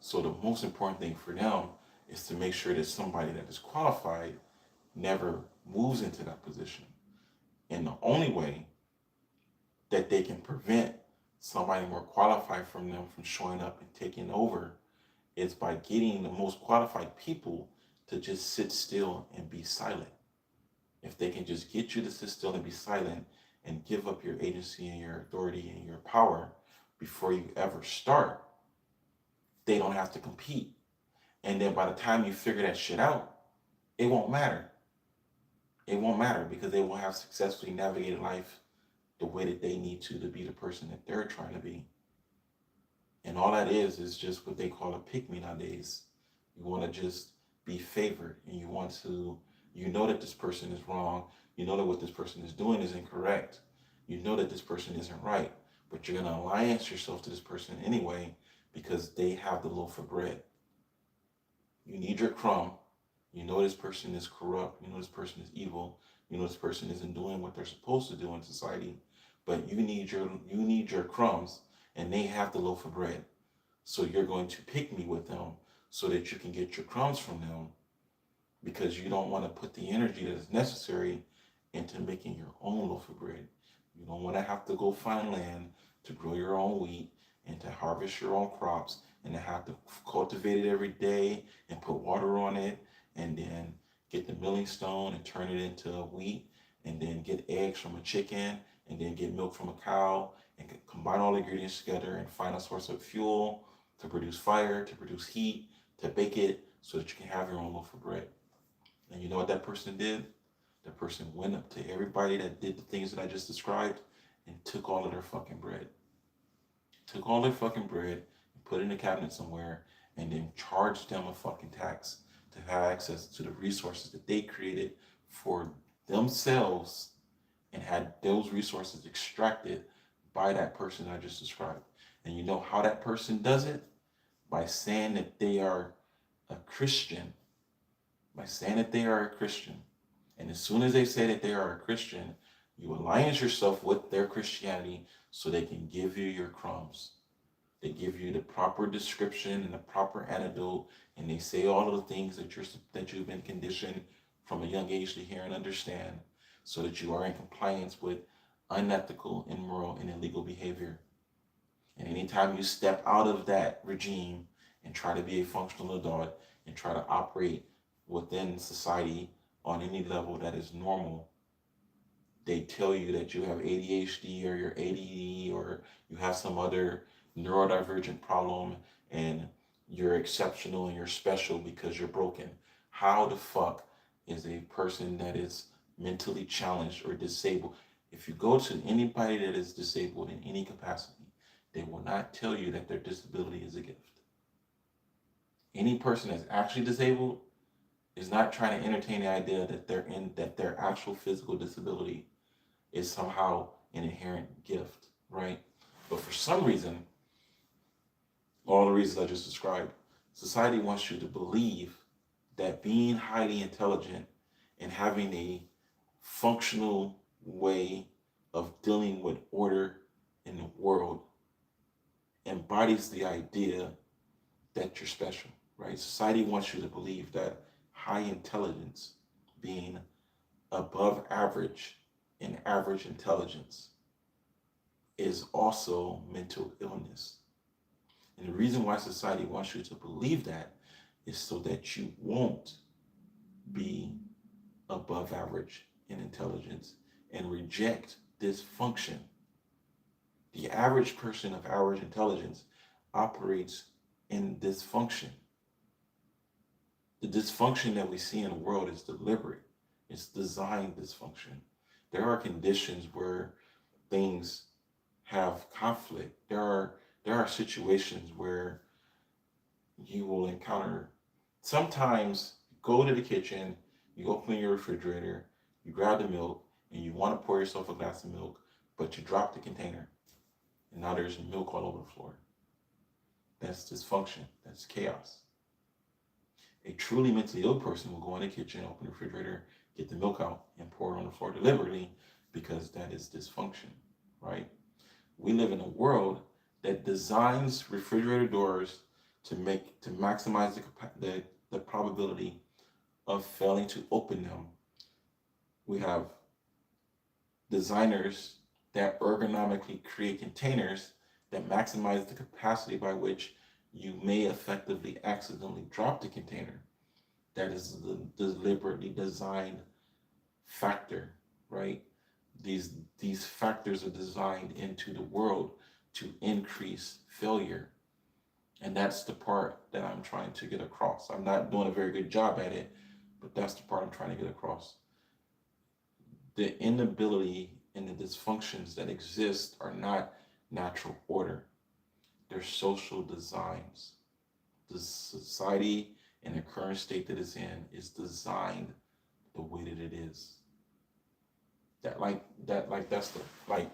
S1: So the most important thing for them is to make sure that somebody that is qualified never moves into that position. And the only way that they can prevent somebody more qualified from them from showing up and taking over is by getting the most qualified people to just sit still and be silent. If they can just get you to sit still and be silent and give up your agency and your authority and your power before you ever start, they don't have to compete. And then by the time you figure that shit out, it won't matter. It won't matter because they will have successfully navigated life the way that they need to be the person that they're trying to be. And all that is just what they call a pick me nowadays. You want to just be favored and you want to, you know that this person is wrong. You know that what this person is doing is incorrect. You know that this person isn't right, but you're going to alliance yourself to this person anyway because they have the loaf of bread. You need your crumb You know this person is corrupt. You know this person is evil. You know this person isn't doing what they're supposed to do in society. But you need your crumbs, and they have the loaf of bread. So you're going to pick me with them so that you can get your crumbs from them, because you don't want to put the energy that is necessary into making your own loaf of bread. You don't want to have to go find land to grow your own wheat and to harvest your own crops and to have to cultivate it every day and put water on it and then get the milling stone and turn it into wheat and then get eggs from a chicken and then get milk from a cow and combine all the ingredients together and find a source of fuel to produce fire, to produce heat, to bake it so that you can have your own loaf of bread. And you know what that person did? That person went up to everybody that did the things that I just described and took all of their fucking bread. Took all their fucking bread and put it in a cabinet somewhere and then charged them a fucking tax to have access to the resources that they created for themselves and had those resources extracted by that person I just described. And you know how that person does it? By saying that they are a Christian. By saying that they are a Christian. And as soon as they say that they are a Christian, you alliance yourself with their Christianity so they can give you your crumbs. They give you the proper description and the proper antidote, and they say all of the things that you've been conditioned from a young age to hear and understand, so that you are in compliance with unethical, immoral, and illegal behavior. And anytime you step out of that regime and try to be a functional adult and try to operate within society on any level that is normal, they tell you that you have ADHD or you're ADD or you have some other neurodivergent problem and you're exceptional and you're special because you're broken. How the fuck is a person that is mentally challenged or disabled? If you go to anybody that is disabled in any capacity, they will not tell you that their disability is a gift. Any person that's actually disabled is not trying to entertain the idea that their actual physical disability is somehow an inherent gift, right? But for some reason, all the reasons I just described, society wants you to believe that being highly intelligent and having a functional way of dealing with order in the world embodies the idea that you're special, right? Society wants you to believe that high intelligence, being above average in average intelligence, is also mental illness. And the reason why society wants you to believe that is so that you won't be above average in intelligence and reject dysfunction. The average person of average intelligence operates in dysfunction. The dysfunction that we see in the world is deliberate. It's designed dysfunction. There are conditions where things have conflict. There are situations where you will encounter. Sometimes you go to the kitchen, you open your refrigerator, you grab the milk, and you want to pour yourself a glass of milk, but you drop the container, and now there's milk all over the floor. That's dysfunction. That's chaos. A truly mentally ill person will go in the kitchen, open the refrigerator, get the milk out, and pour it on the floor deliberately because that is dysfunction, right? We live in a world that designs refrigerator doors to maximize the probability of failing to open them. We have designers that ergonomically create containers that maximize the capacity by which you may effectively accidentally drop the container. That is the deliberately designed factor, right? These factors are designed into the world to increase failure. And that's the part that I'm trying to get across. I'm not doing a very good job at it, but that's the part I'm trying to get across. The inability and the dysfunctions that exist are not natural order. They're social designs. The society in the current state that it's in is designed the way that it is. That's the like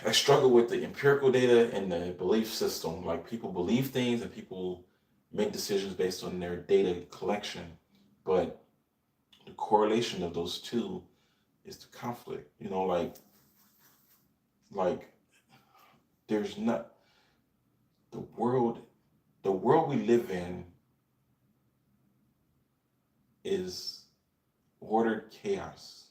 S1: I struggle with the empirical data and the belief system. Like people believe things and people make decisions based on their data collection, but the correlation of those two is the conflict. Like there's not the world. The world we live in is ordered chaos.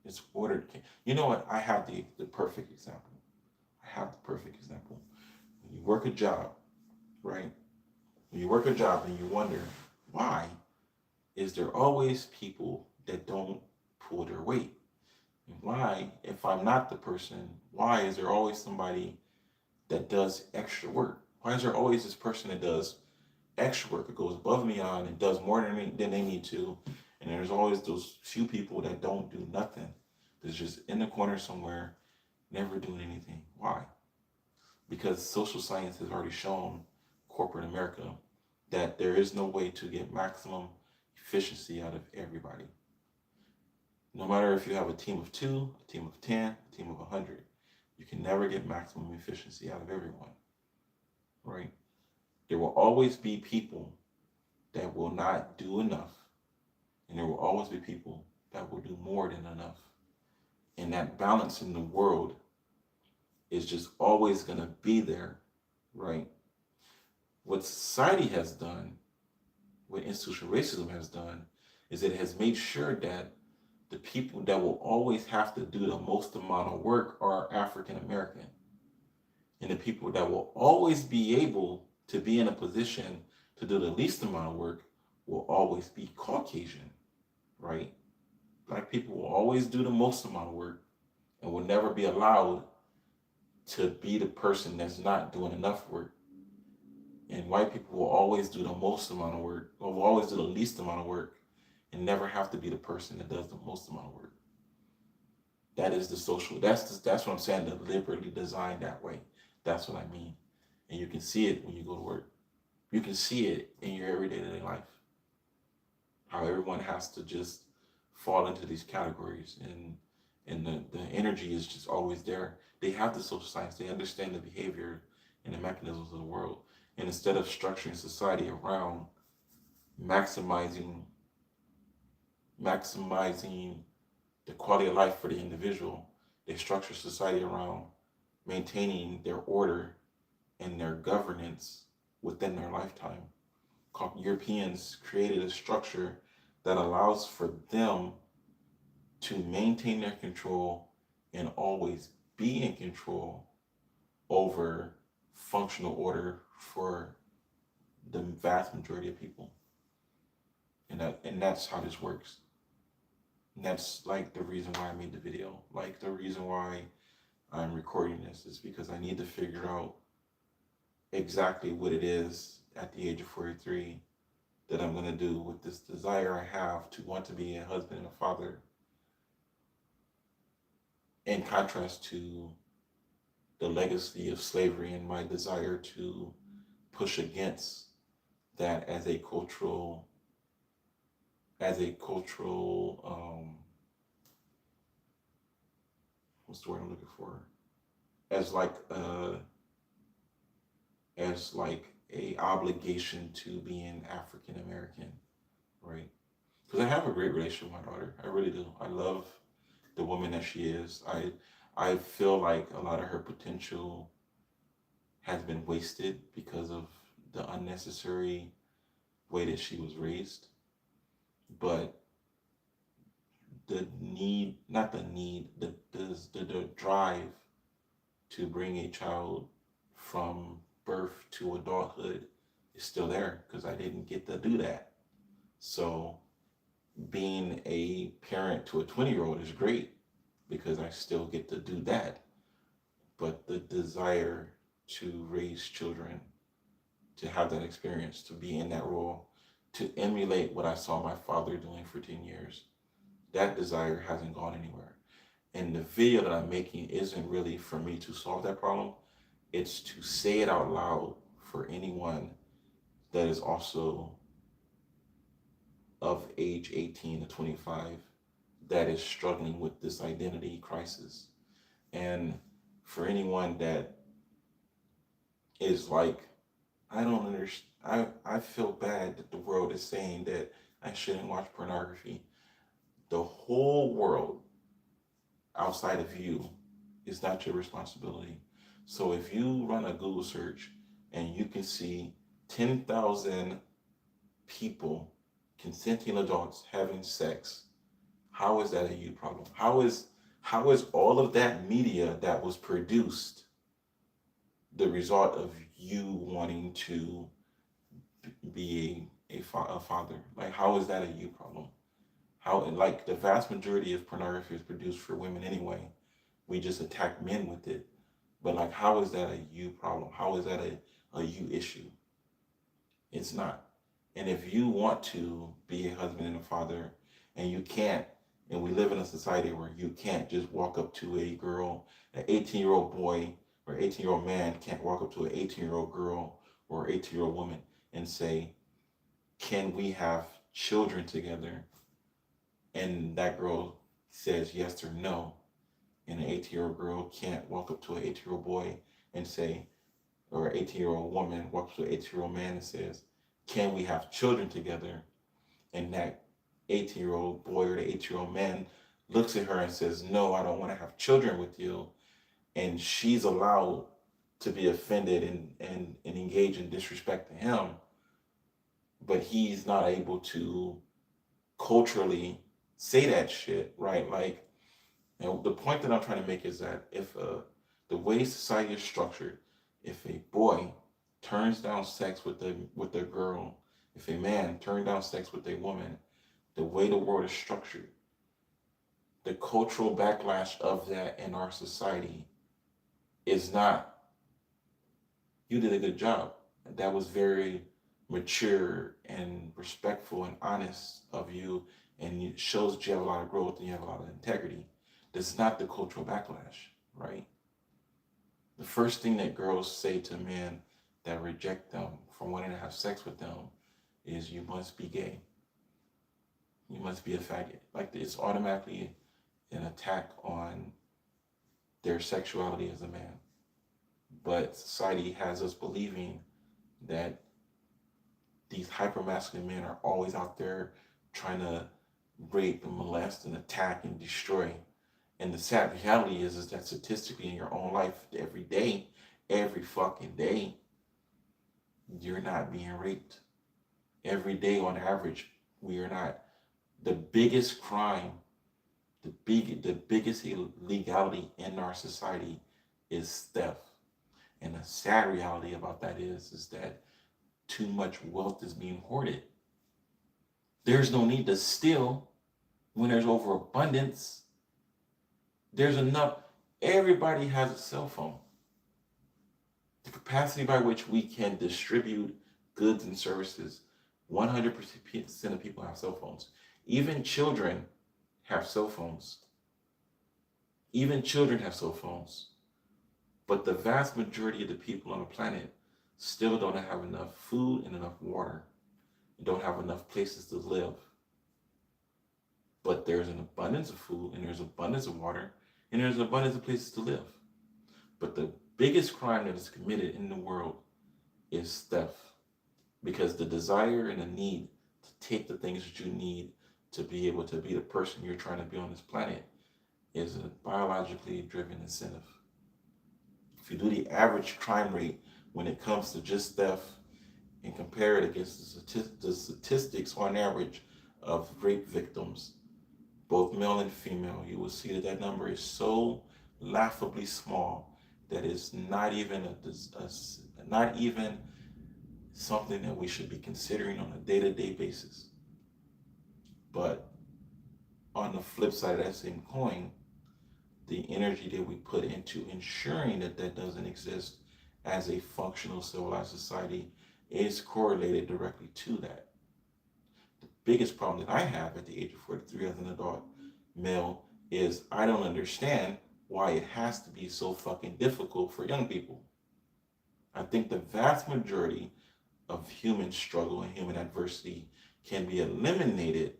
S1: It's ordered. You know what? I have the perfect example. I have the perfect example. When you work a job, right? When you work a job and you wonder, why is there always people that don't pull their weight? And why, if I'm not the person, why is there always somebody that does extra work? Why is there always this person that does extra work, that goes above and beyond and does more than they need to? And there's always those few people that don't do nothing. That's just in the corner somewhere, never doing anything. Why? Because social science has already shown corporate America that there is no way to get maximum efficiency out of everybody. No matter if you have a team of 2, a team of 10, a team of 100, you can never get maximum efficiency out of everyone, right? There will always be people that will not do enough, and there will always be people that will do more than enough. And that balance in the world is just always going to be there, right? What society has done, what institutional racism has done, is it has made sure that the people that will always have to do the most amount of work are African American. And the people that will always be able to be in a position to do the least amount of work will always be Caucasian, right? Black people will always do the most amount of work and will never be allowed to be the person that's not doing enough work. And white people will always do the most amount of work, or will always do the least amount of work, and never have to be the person that does the most amount of work. That is the social. That's what I'm saying. Deliberately designed that way. That's what I mean. And you can see it when you go to work. You can see it in your everyday life. How everyone has to just fall into these categories, and the energy is just always there. They have the social science. They understand the behavior and the mechanisms of the world. And instead of structuring society around maximizing the quality of life for the individual, they structure society around maintaining their order and their governance within their lifetime. Europeans created a structure that allows for them to maintain their control and always be in control over functional order for the vast majority of people. And that's how this works. And that's like the reason why I made the video. Like the reason why I'm recording this is because I need to figure out exactly what it is at the age of 43 that I'm going to do with this desire I have to want to be a husband and a father, in contrast to the legacy of slavery and my desire to push against that as a cultural what's the word I'm looking for? As like a obligation to being African American, right? Because I have a great relationship with my daughter. I really do. I love the woman that she is. I feel like a lot of her potential has been wasted because of the unnecessary way that she was raised. But the drive to bring a child from birth to adulthood is still there because I didn't get to do that. So being a parent to a 20-year-old is great because I still get to do that. But the desire to raise children, to have that experience, to be in that role, to emulate what I saw my father doing for 10 years, that desire hasn't gone anywhere. And the video that I'm making isn't really for me to solve that problem. It's to say it out loud for anyone that is also of age 18 to 25 that is struggling with this identity crisis. And for anyone that is like I don't understand. I feel bad that the world is saying that I shouldn't watch pornography. The whole world outside of you is not your responsibility. So if you run a Google search and you can see 10,000 people, consenting adults having sex, how is that a you problem? How is all of that media that was produced the result of you wanting to be a father? Like, how is that a you problem? How, like, the vast majority of pornography is produced for women anyway. We just attack men with it. But, like, how is that a you problem? How is that a you issue? It's not. And if you want to be a husband and a father and you can't, and we live in a society where you can't just walk up to a girl, an 18-year-old boy or 18-year-old man can't walk up to an 18-year-old girl or 18-year-old woman and say, can we have children together? And that girl says yes or no. And an 18-year-old girl can't walk up to an 18-year-old boy and say, or an 18-year-old woman walks up to an 18-year-old man and says, can we have children together? And that 18-year-old boy or the 18-year-old man looks at her and says, no, I don't want to have children with you. And she's allowed to be offended and engage in disrespect to him, but he's not able to culturally say that shit, right? Like, and the point that I'm trying to make is that if the way society is structured, if a boy turns down sex with a girl, if a man turns down sex with a woman, the way the world is structured, the cultural backlash of that in our society is not, you did a good job. That was very mature and respectful and honest of you, and it shows that you have a lot of growth and you have a lot of integrity. This is not the cultural backlash, right? The first thing that girls say to men that reject them from wanting to have sex with them is, you must be gay. You must be a faggot. Like, it's automatically an attack on their sexuality as a man. But society has us believing that these hypermasculine men are always out there trying to rape and molest and attack and destroy. And the sad reality is that statistically in your own life, every day, every fucking day, you're not being raped. Every day on average, we are not. The biggest crime, the biggest illegality in our society is theft. And the sad reality about that is that too much wealth is being hoarded. There's no need to steal when there's overabundance. There's enough. Everybody has a cell phone. The capacity by which we can distribute goods and services, 100% of people have cell phones. Even children have cell phones. Even children have cell phones. But the vast majority of the people on the planet still don't have enough food and enough water. Don't have enough places to live. But there's an abundance of food, and there's abundance of water, and there's an abundance of places to live. But the biggest crime that is committed in the world is theft. Because the desire and the need to take the things that you need to be able to be the person you're trying to be on this planet is a biologically driven incentive. If you do the average crime rate when it comes to just theft and compare it against the statistics on average of rape victims, both male and female, you will see that that number is so laughably small that it's not even not even something that we should be considering on a day-to-day basis. But on the flip side of that same coin, the energy that we put into ensuring that that doesn't exist as a functional civilized society is correlated directly to that. The biggest problem that I have at the age of 43 as an adult male is I don't understand why it has to be so fucking difficult for young people. I think the vast majority of human struggle and human adversity can be eliminated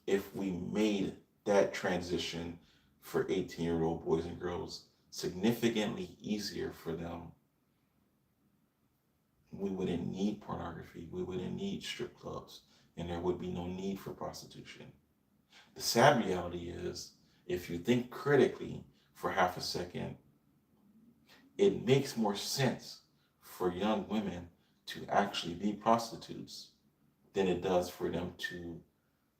S1: if we made that transition for 18-year-old boys and girls significantly easier for them we wouldn't need pornography, we wouldn't need strip clubs, and there would be no need for prostitution. The sad reality is, if you think critically for half a second, it makes more sense for young women to actually be prostitutes than it does for them to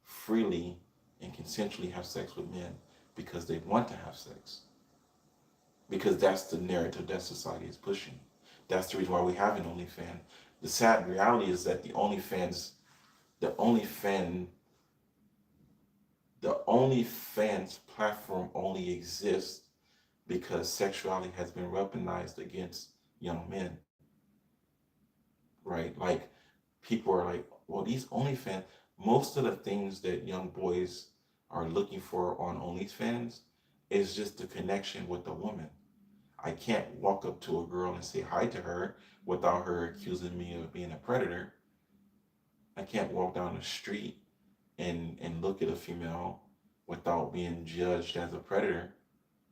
S1: freely and consensually have sex with men because they want to have sex. Because that's the narrative that society is pushing. That's the reason why we have an OnlyFans. The sad reality is that the OnlyFans, the OnlyFans platform only exists because sexuality has been weaponized against young men, right? Like people are like, well, these OnlyFans, most of the things that young boys are looking for on OnlyFans is just the connection with a woman. I can't walk up to a girl and say hi to her without her accusing me of being a predator. I can't walk down the street and look at a female without being judged as a predator,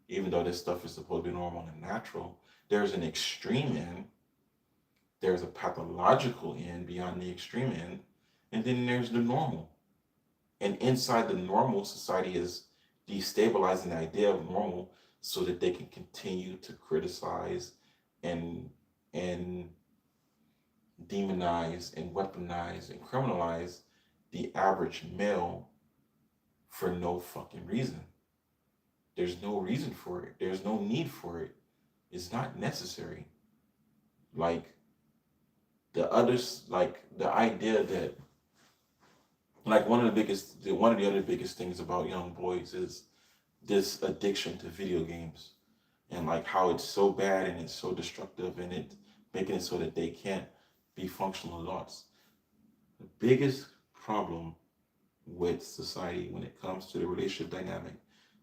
S1: even though this stuff is supposed to be normal and natural. There's an extreme end, there's a pathological end beyond the extreme end, and then there's the normal. And inside the normal, society is destabilizing the idea of normal so that they can continue to criticize and and demonize and weaponize and criminalize the average male for no fucking reason. There's no reason for it. There's no need for it. It's not necessary. Like the others, like the idea that, like one of the other biggest things about young boys is this addiction to video games, and like how it's so bad and it's so destructive and it making it so that they can't be functional adults. The biggest problem with society when it comes to the relationship dynamic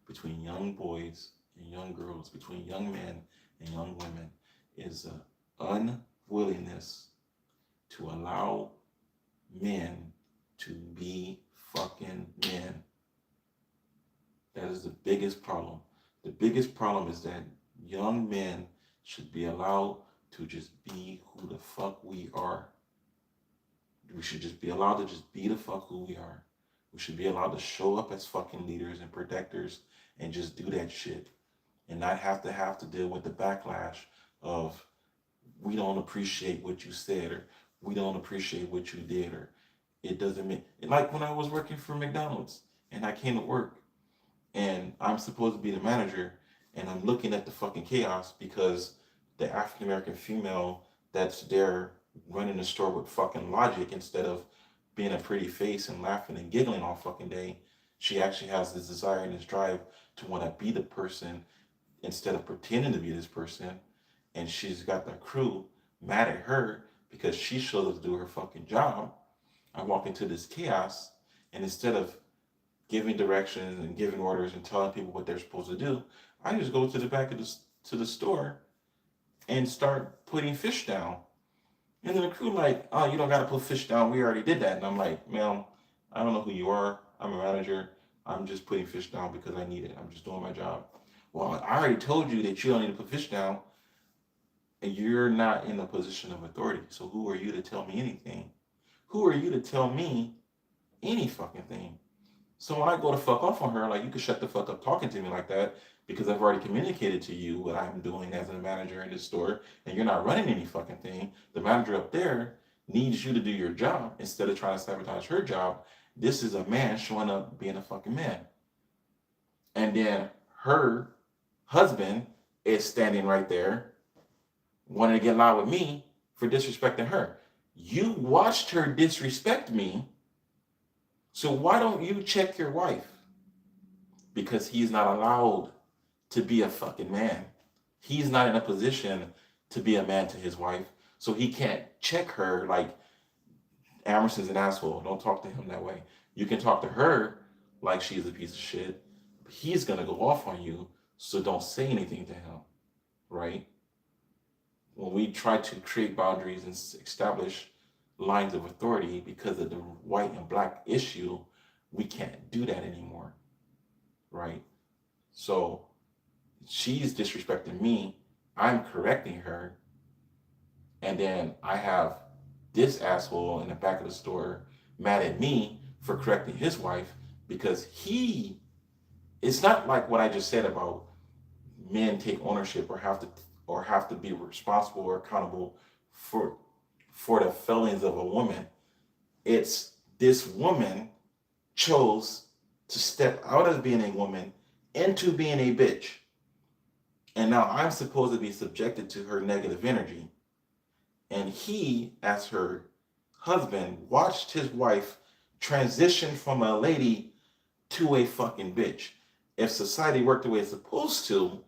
S1: between young boys and young girls, between young men and young women, is an unwillingness to allow men to be fucking men. That is the biggest problem. The biggest problem is that young men should be allowed to just be who the fuck we are. We should just be allowed to just be the fuck who we are. We should be allowed to show up as fucking leaders and protectors and just do that shit and not have to deal with the backlash of we don't appreciate what you said, or we don't appreciate what you did, or it doesn't mean, like when I was working for McDonald's and I came to work and I'm supposed to be the manager and I'm looking at the fucking chaos because the African American female that's there running the store with fucking logic instead of being a pretty face and laughing and giggling all fucking day. She actually has this desire and this drive to want to be the person instead of pretending to be this person. And she's got the crew mad at her because she shows up to do her fucking job. I walk into this chaos, and instead of giving directions and giving orders and telling people what they're supposed to do, I just go to the back of the store and start putting fish down. And then the crew like, oh, you don't got to put fish down. We already did that. And I'm like, ma'am, I don't know who you are. I'm a manager. I'm just putting fish down because I need it. I'm just doing my job. Well, I already told you that you don't need to put fish down, and you're not in a position of authority. So who are you to tell me anything? Who are you to tell me any fucking thing? So when I go to fuck off on her, like, you can shut the fuck up talking to me like that because I've already communicated to you what I'm doing as a manager in this store, and you're not running any fucking thing. The manager up there needs you to do your job instead of trying to sabotage her job. This is a man showing up being a fucking man. And then her husband is standing right there wanting to get loud with me for disrespecting her. You watched her disrespect me, so why don't you check your wife? Because he's not allowed to be a fucking man. He's not in a position to be a man to his wife, so he can't check her like Amerson's an asshole. Don't talk to him that way. You can talk to her like she's a piece of shit. He's gonna go off on you, so don't say anything to him, right? When we try to create boundaries and establish lines of authority because of the white and black issue, we can't do that anymore, right? So she's disrespecting me. I'm correcting her. And then I have this asshole in the back of the store mad at me for correcting his wife because it's not like what I just said about men take ownership or have to be responsible or accountable for the failings of a woman. It's this woman chose to step out of being a woman into being a bitch. And now I'm supposed to be subjected to her negative energy. And he, as her husband, watched his wife transition from a lady to a fucking bitch. If society worked the way it's supposed to,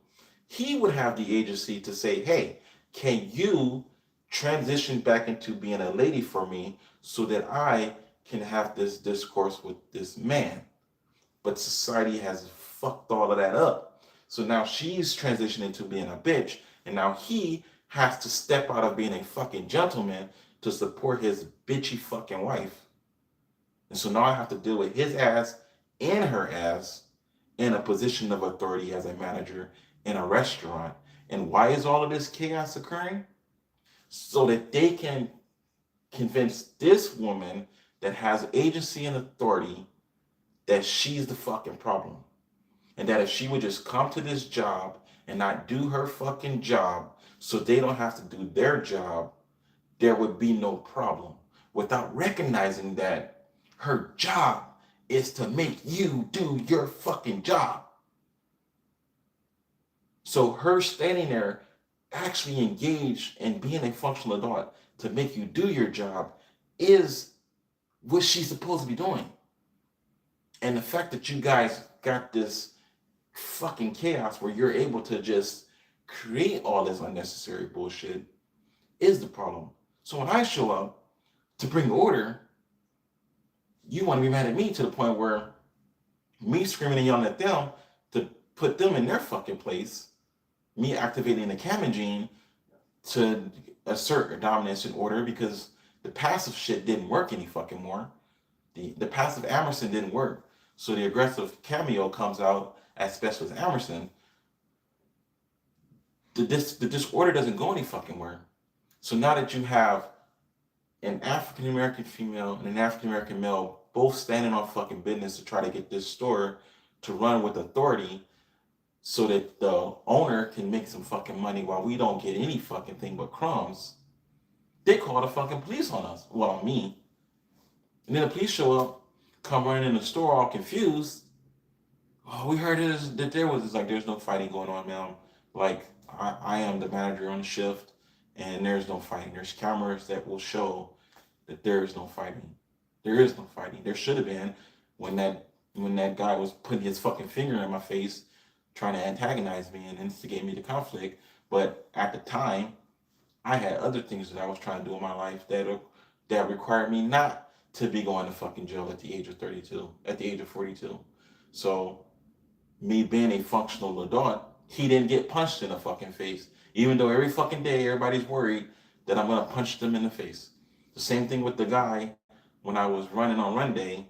S1: he would have the agency to say, hey, can you transition back into being a lady for me so that I can have this discourse with this man? But society has fucked all of that up. So now she's transitioning to being a bitch, and now he has to step out of being a fucking gentleman to support his bitchy fucking wife. And so now I have to deal with his ass and her ass in a position of authority as a manager in a restaurant. And why is all of this chaos occurring? So that they can convince this woman that has agency and authority that she's the fucking problem. And that if she would just come to this job and not do her fucking job so they don't have to do their job, there would be no problem. Without recognizing that her job is to make you do your fucking job. So her standing there actually engaged in being a functional adult to make you do your job is what she's supposed to be doing. And the fact that you guys got this fucking chaos where you're able to just create all this unnecessary bullshit is the problem. So when I show up to bring order, you want to be mad at me to the point where me screaming and yelling at them to put them in their fucking place, me activating the Kamen gene to assert a dominance in order because the passive shit didn't work any fucking more. The passive Amerson didn't work. So the aggressive cameo comes out as Specialist Amerson. The disorder doesn't go any fucking where. So now that you have an African American female and an African American male both standing on fucking business to try to get this store to run with authority so that the owner can make some fucking money while we don't get any fucking thing but crumbs, they call the fucking police on us. Well, on me. And then the police show up, come running in the store all confused. Oh, we heard that there was, it's like, there's no fighting going on, ma'am. Like, I am the manager on the shift, and there's no fighting. There's cameras that will show that there is no fighting. There is no fighting. There should have been when that guy was putting his fucking finger in my face, trying to antagonize me and instigate me to conflict. But at the time, I had other things that I was trying to do in my life that required me not to be going to fucking jail at the age of 32, at the age of 42. So me being a functional adult, he didn't get punched in the fucking face. Even though every fucking day everybody's worried that I'm gonna punch them in the face. The same thing with the guy when I was running on Runday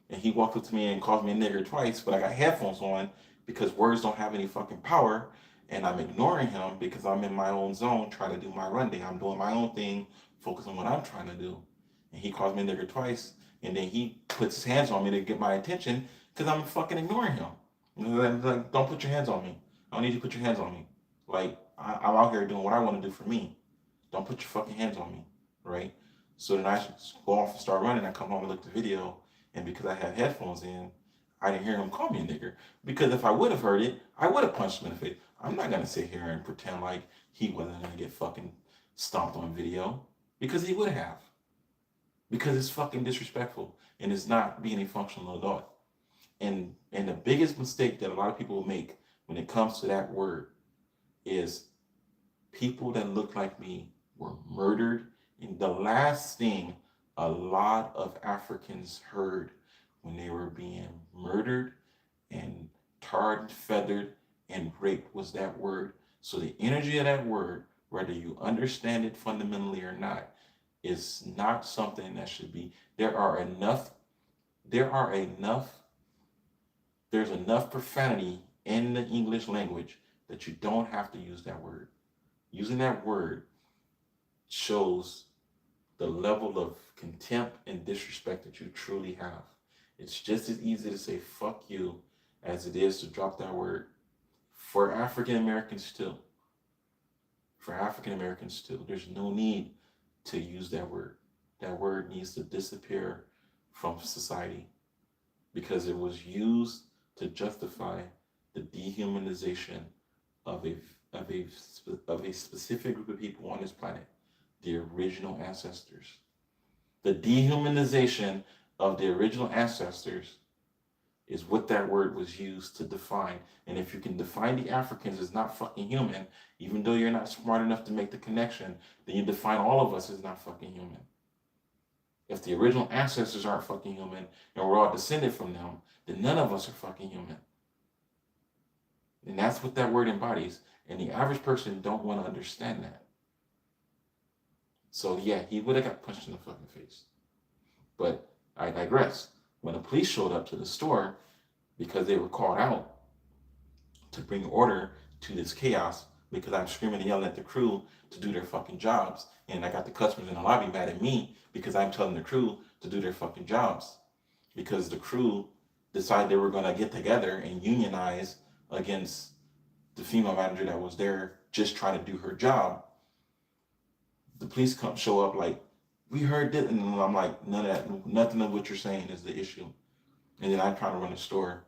S1: and he walked up to me and called me a nigger twice, but I got headphones on because words don't have any fucking power and I'm ignoring him because I'm in my own zone trying to do my Runday. I'm doing my own thing, focus on what I'm trying to do. And he calls me a nigger twice and then he puts his hands on me to get my attention because I'm fucking ignoring him. Like, don't put your hands on me. I don't need you to put your hands on me. Like, I'm out here doing what I want to do for me. Don't put your fucking hands on me, right? So then I go off and start running. I come home and look at the video, and because I had headphones in, I didn't hear him call me a nigger. Because if I would have heard it, I would have punched him in the face. I'm not gonna sit here and pretend like he wasn't gonna get fucking stomped on video, because he would have. Because it's fucking disrespectful, and it's not being a functional adult. And the biggest mistake that a lot of people will make when it comes to that word is people that look like me were murdered. And the last thing a lot of Africans heard when they were being murdered and tarred and feathered and raped was that word. So the energy of that word, whether you understand it fundamentally or not, is not something that should be. There are enough there's enough profanity in the English language that you don't have to use that word. Using that word shows the level of contempt and disrespect that you truly have. It's just as easy to say fuck you as it is to drop that word. For African Americans still. For African Americans still. There's no need to use that word. That word needs to disappear from society because it was used to justify the dehumanization of a specific group of people on this planet, the original ancestors. The dehumanization of the original ancestors is what that word was used to define. And if you can define the Africans as not fucking human, even though you're not smart enough to make the connection, then you define all of us as not fucking human. If the original ancestors aren't fucking human and we're all descended from them, then none of us are fucking human. And that's what that word embodies. And the average person don't want to understand that. So yeah, he would have got punched in the fucking face. But I digress. When the police showed up to the store, because they were called out to bring order to this chaos, because I'm screaming and yelling at the crew to do their fucking jobs, and I got the customers in the lobby mad at me because I'm telling the crew to do their fucking jobs, because the crew decided they were going to get together and unionize against the female manager that was there just trying to do her job. The police come show up like, we heard that, and I'm like, none of that, nothing of what you're saying is the issue. And then I'm trying to run a store,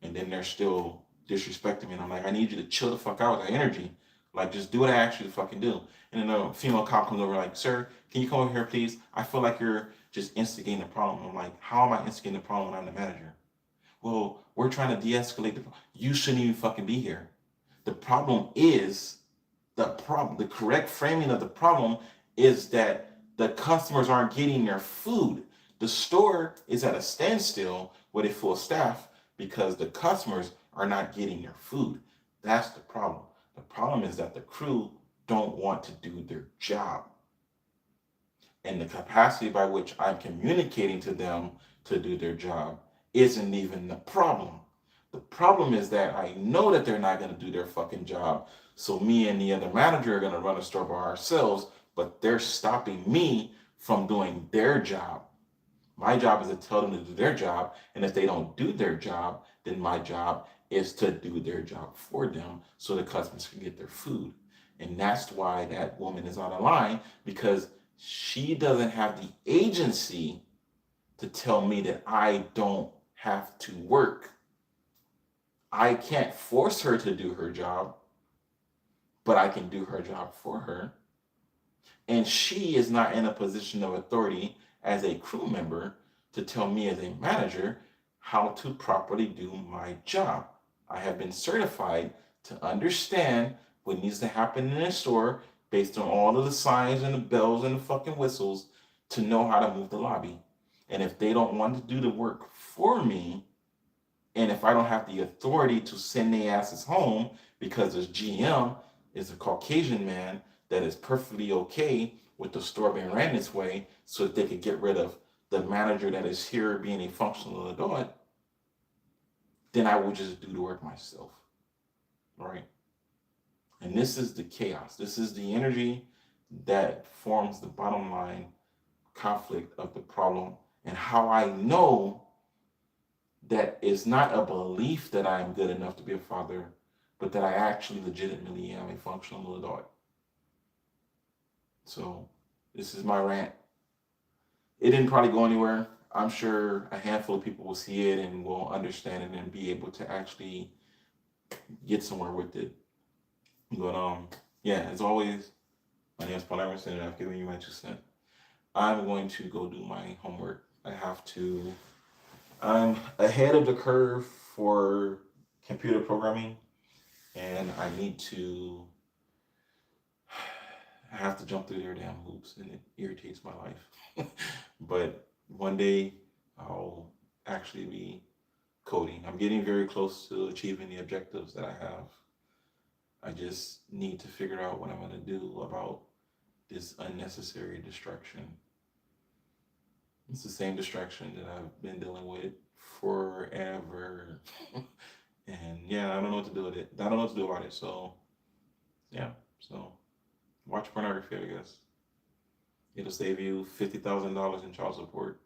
S1: and then they're still disrespecting me, and I'm like, I need you to chill the fuck out with that energy. Like, just do what I asked you to fucking do. And then a female cop comes over like, sir, can you come over here, please? I feel like you're just instigating the problem. I'm like, how am I instigating the problem when I'm the manager? Well, we're trying to de-escalate the problem. You shouldn't even fucking be here. The problem is, the correct framing of the problem is that the customers aren't getting their food. The store is at a standstill with a full staff because the customers are not getting their food. That's the problem. The problem is that the crew don't want to do their job. And the capacity by which I'm communicating to them to do their job isn't even the problem. The problem is that I know that they're not going to do their fucking job. So me and the other manager are going to run a store by ourselves, but they're stopping me from doing their job. My job is to tell them to do their job. And if they don't do their job, then my job is to do their job for them so the customers can get their food. And that's why that woman is on the line, because she doesn't have the agency to tell me that I don't have to work. I can't force her to do her job, but I can do her job for her. And she is not in a position of authority as a crew member to tell me as a manager how to properly do my job. I have been certified to understand what needs to happen in a store based on all of the signs and the bells and the fucking whistles to know how to move the lobby. And if they don't want to do the work for me, and if I don't have the authority to send their asses home because this GM is a Caucasian man that is perfectly okay with the store being ran this way so that they could get rid of the manager that is here being a functional adult, then I will just do the work myself, right? And this is the chaos. This is the energy that forms the bottom line conflict of the problem, and how I know that it's not a belief that I am good enough to be a father, but that I actually legitimately am a functional adult. So this is my rant. It didn't probably go anywhere. I'm sure a handful of people will see it and will understand it and be able to actually get somewhere with it. But yeah, as always, my name is Paul Emerson, and I've given you my 2 cents. I'm going to go do my homework. I'm ahead of the curve for computer programming, and I have to jump through their damn hoops, and it irritates my life. But one day I'll actually be coding. I'm getting very close to achieving the objectives that I have. I just need to figure out what I'm going to do about this unnecessary distraction. It's the same distraction that I've been dealing with forever. And yeah, I don't know what to do with it. I don't know what to do about it. So yeah, so watch pornography, I guess. It'll save you $50,000 in child support.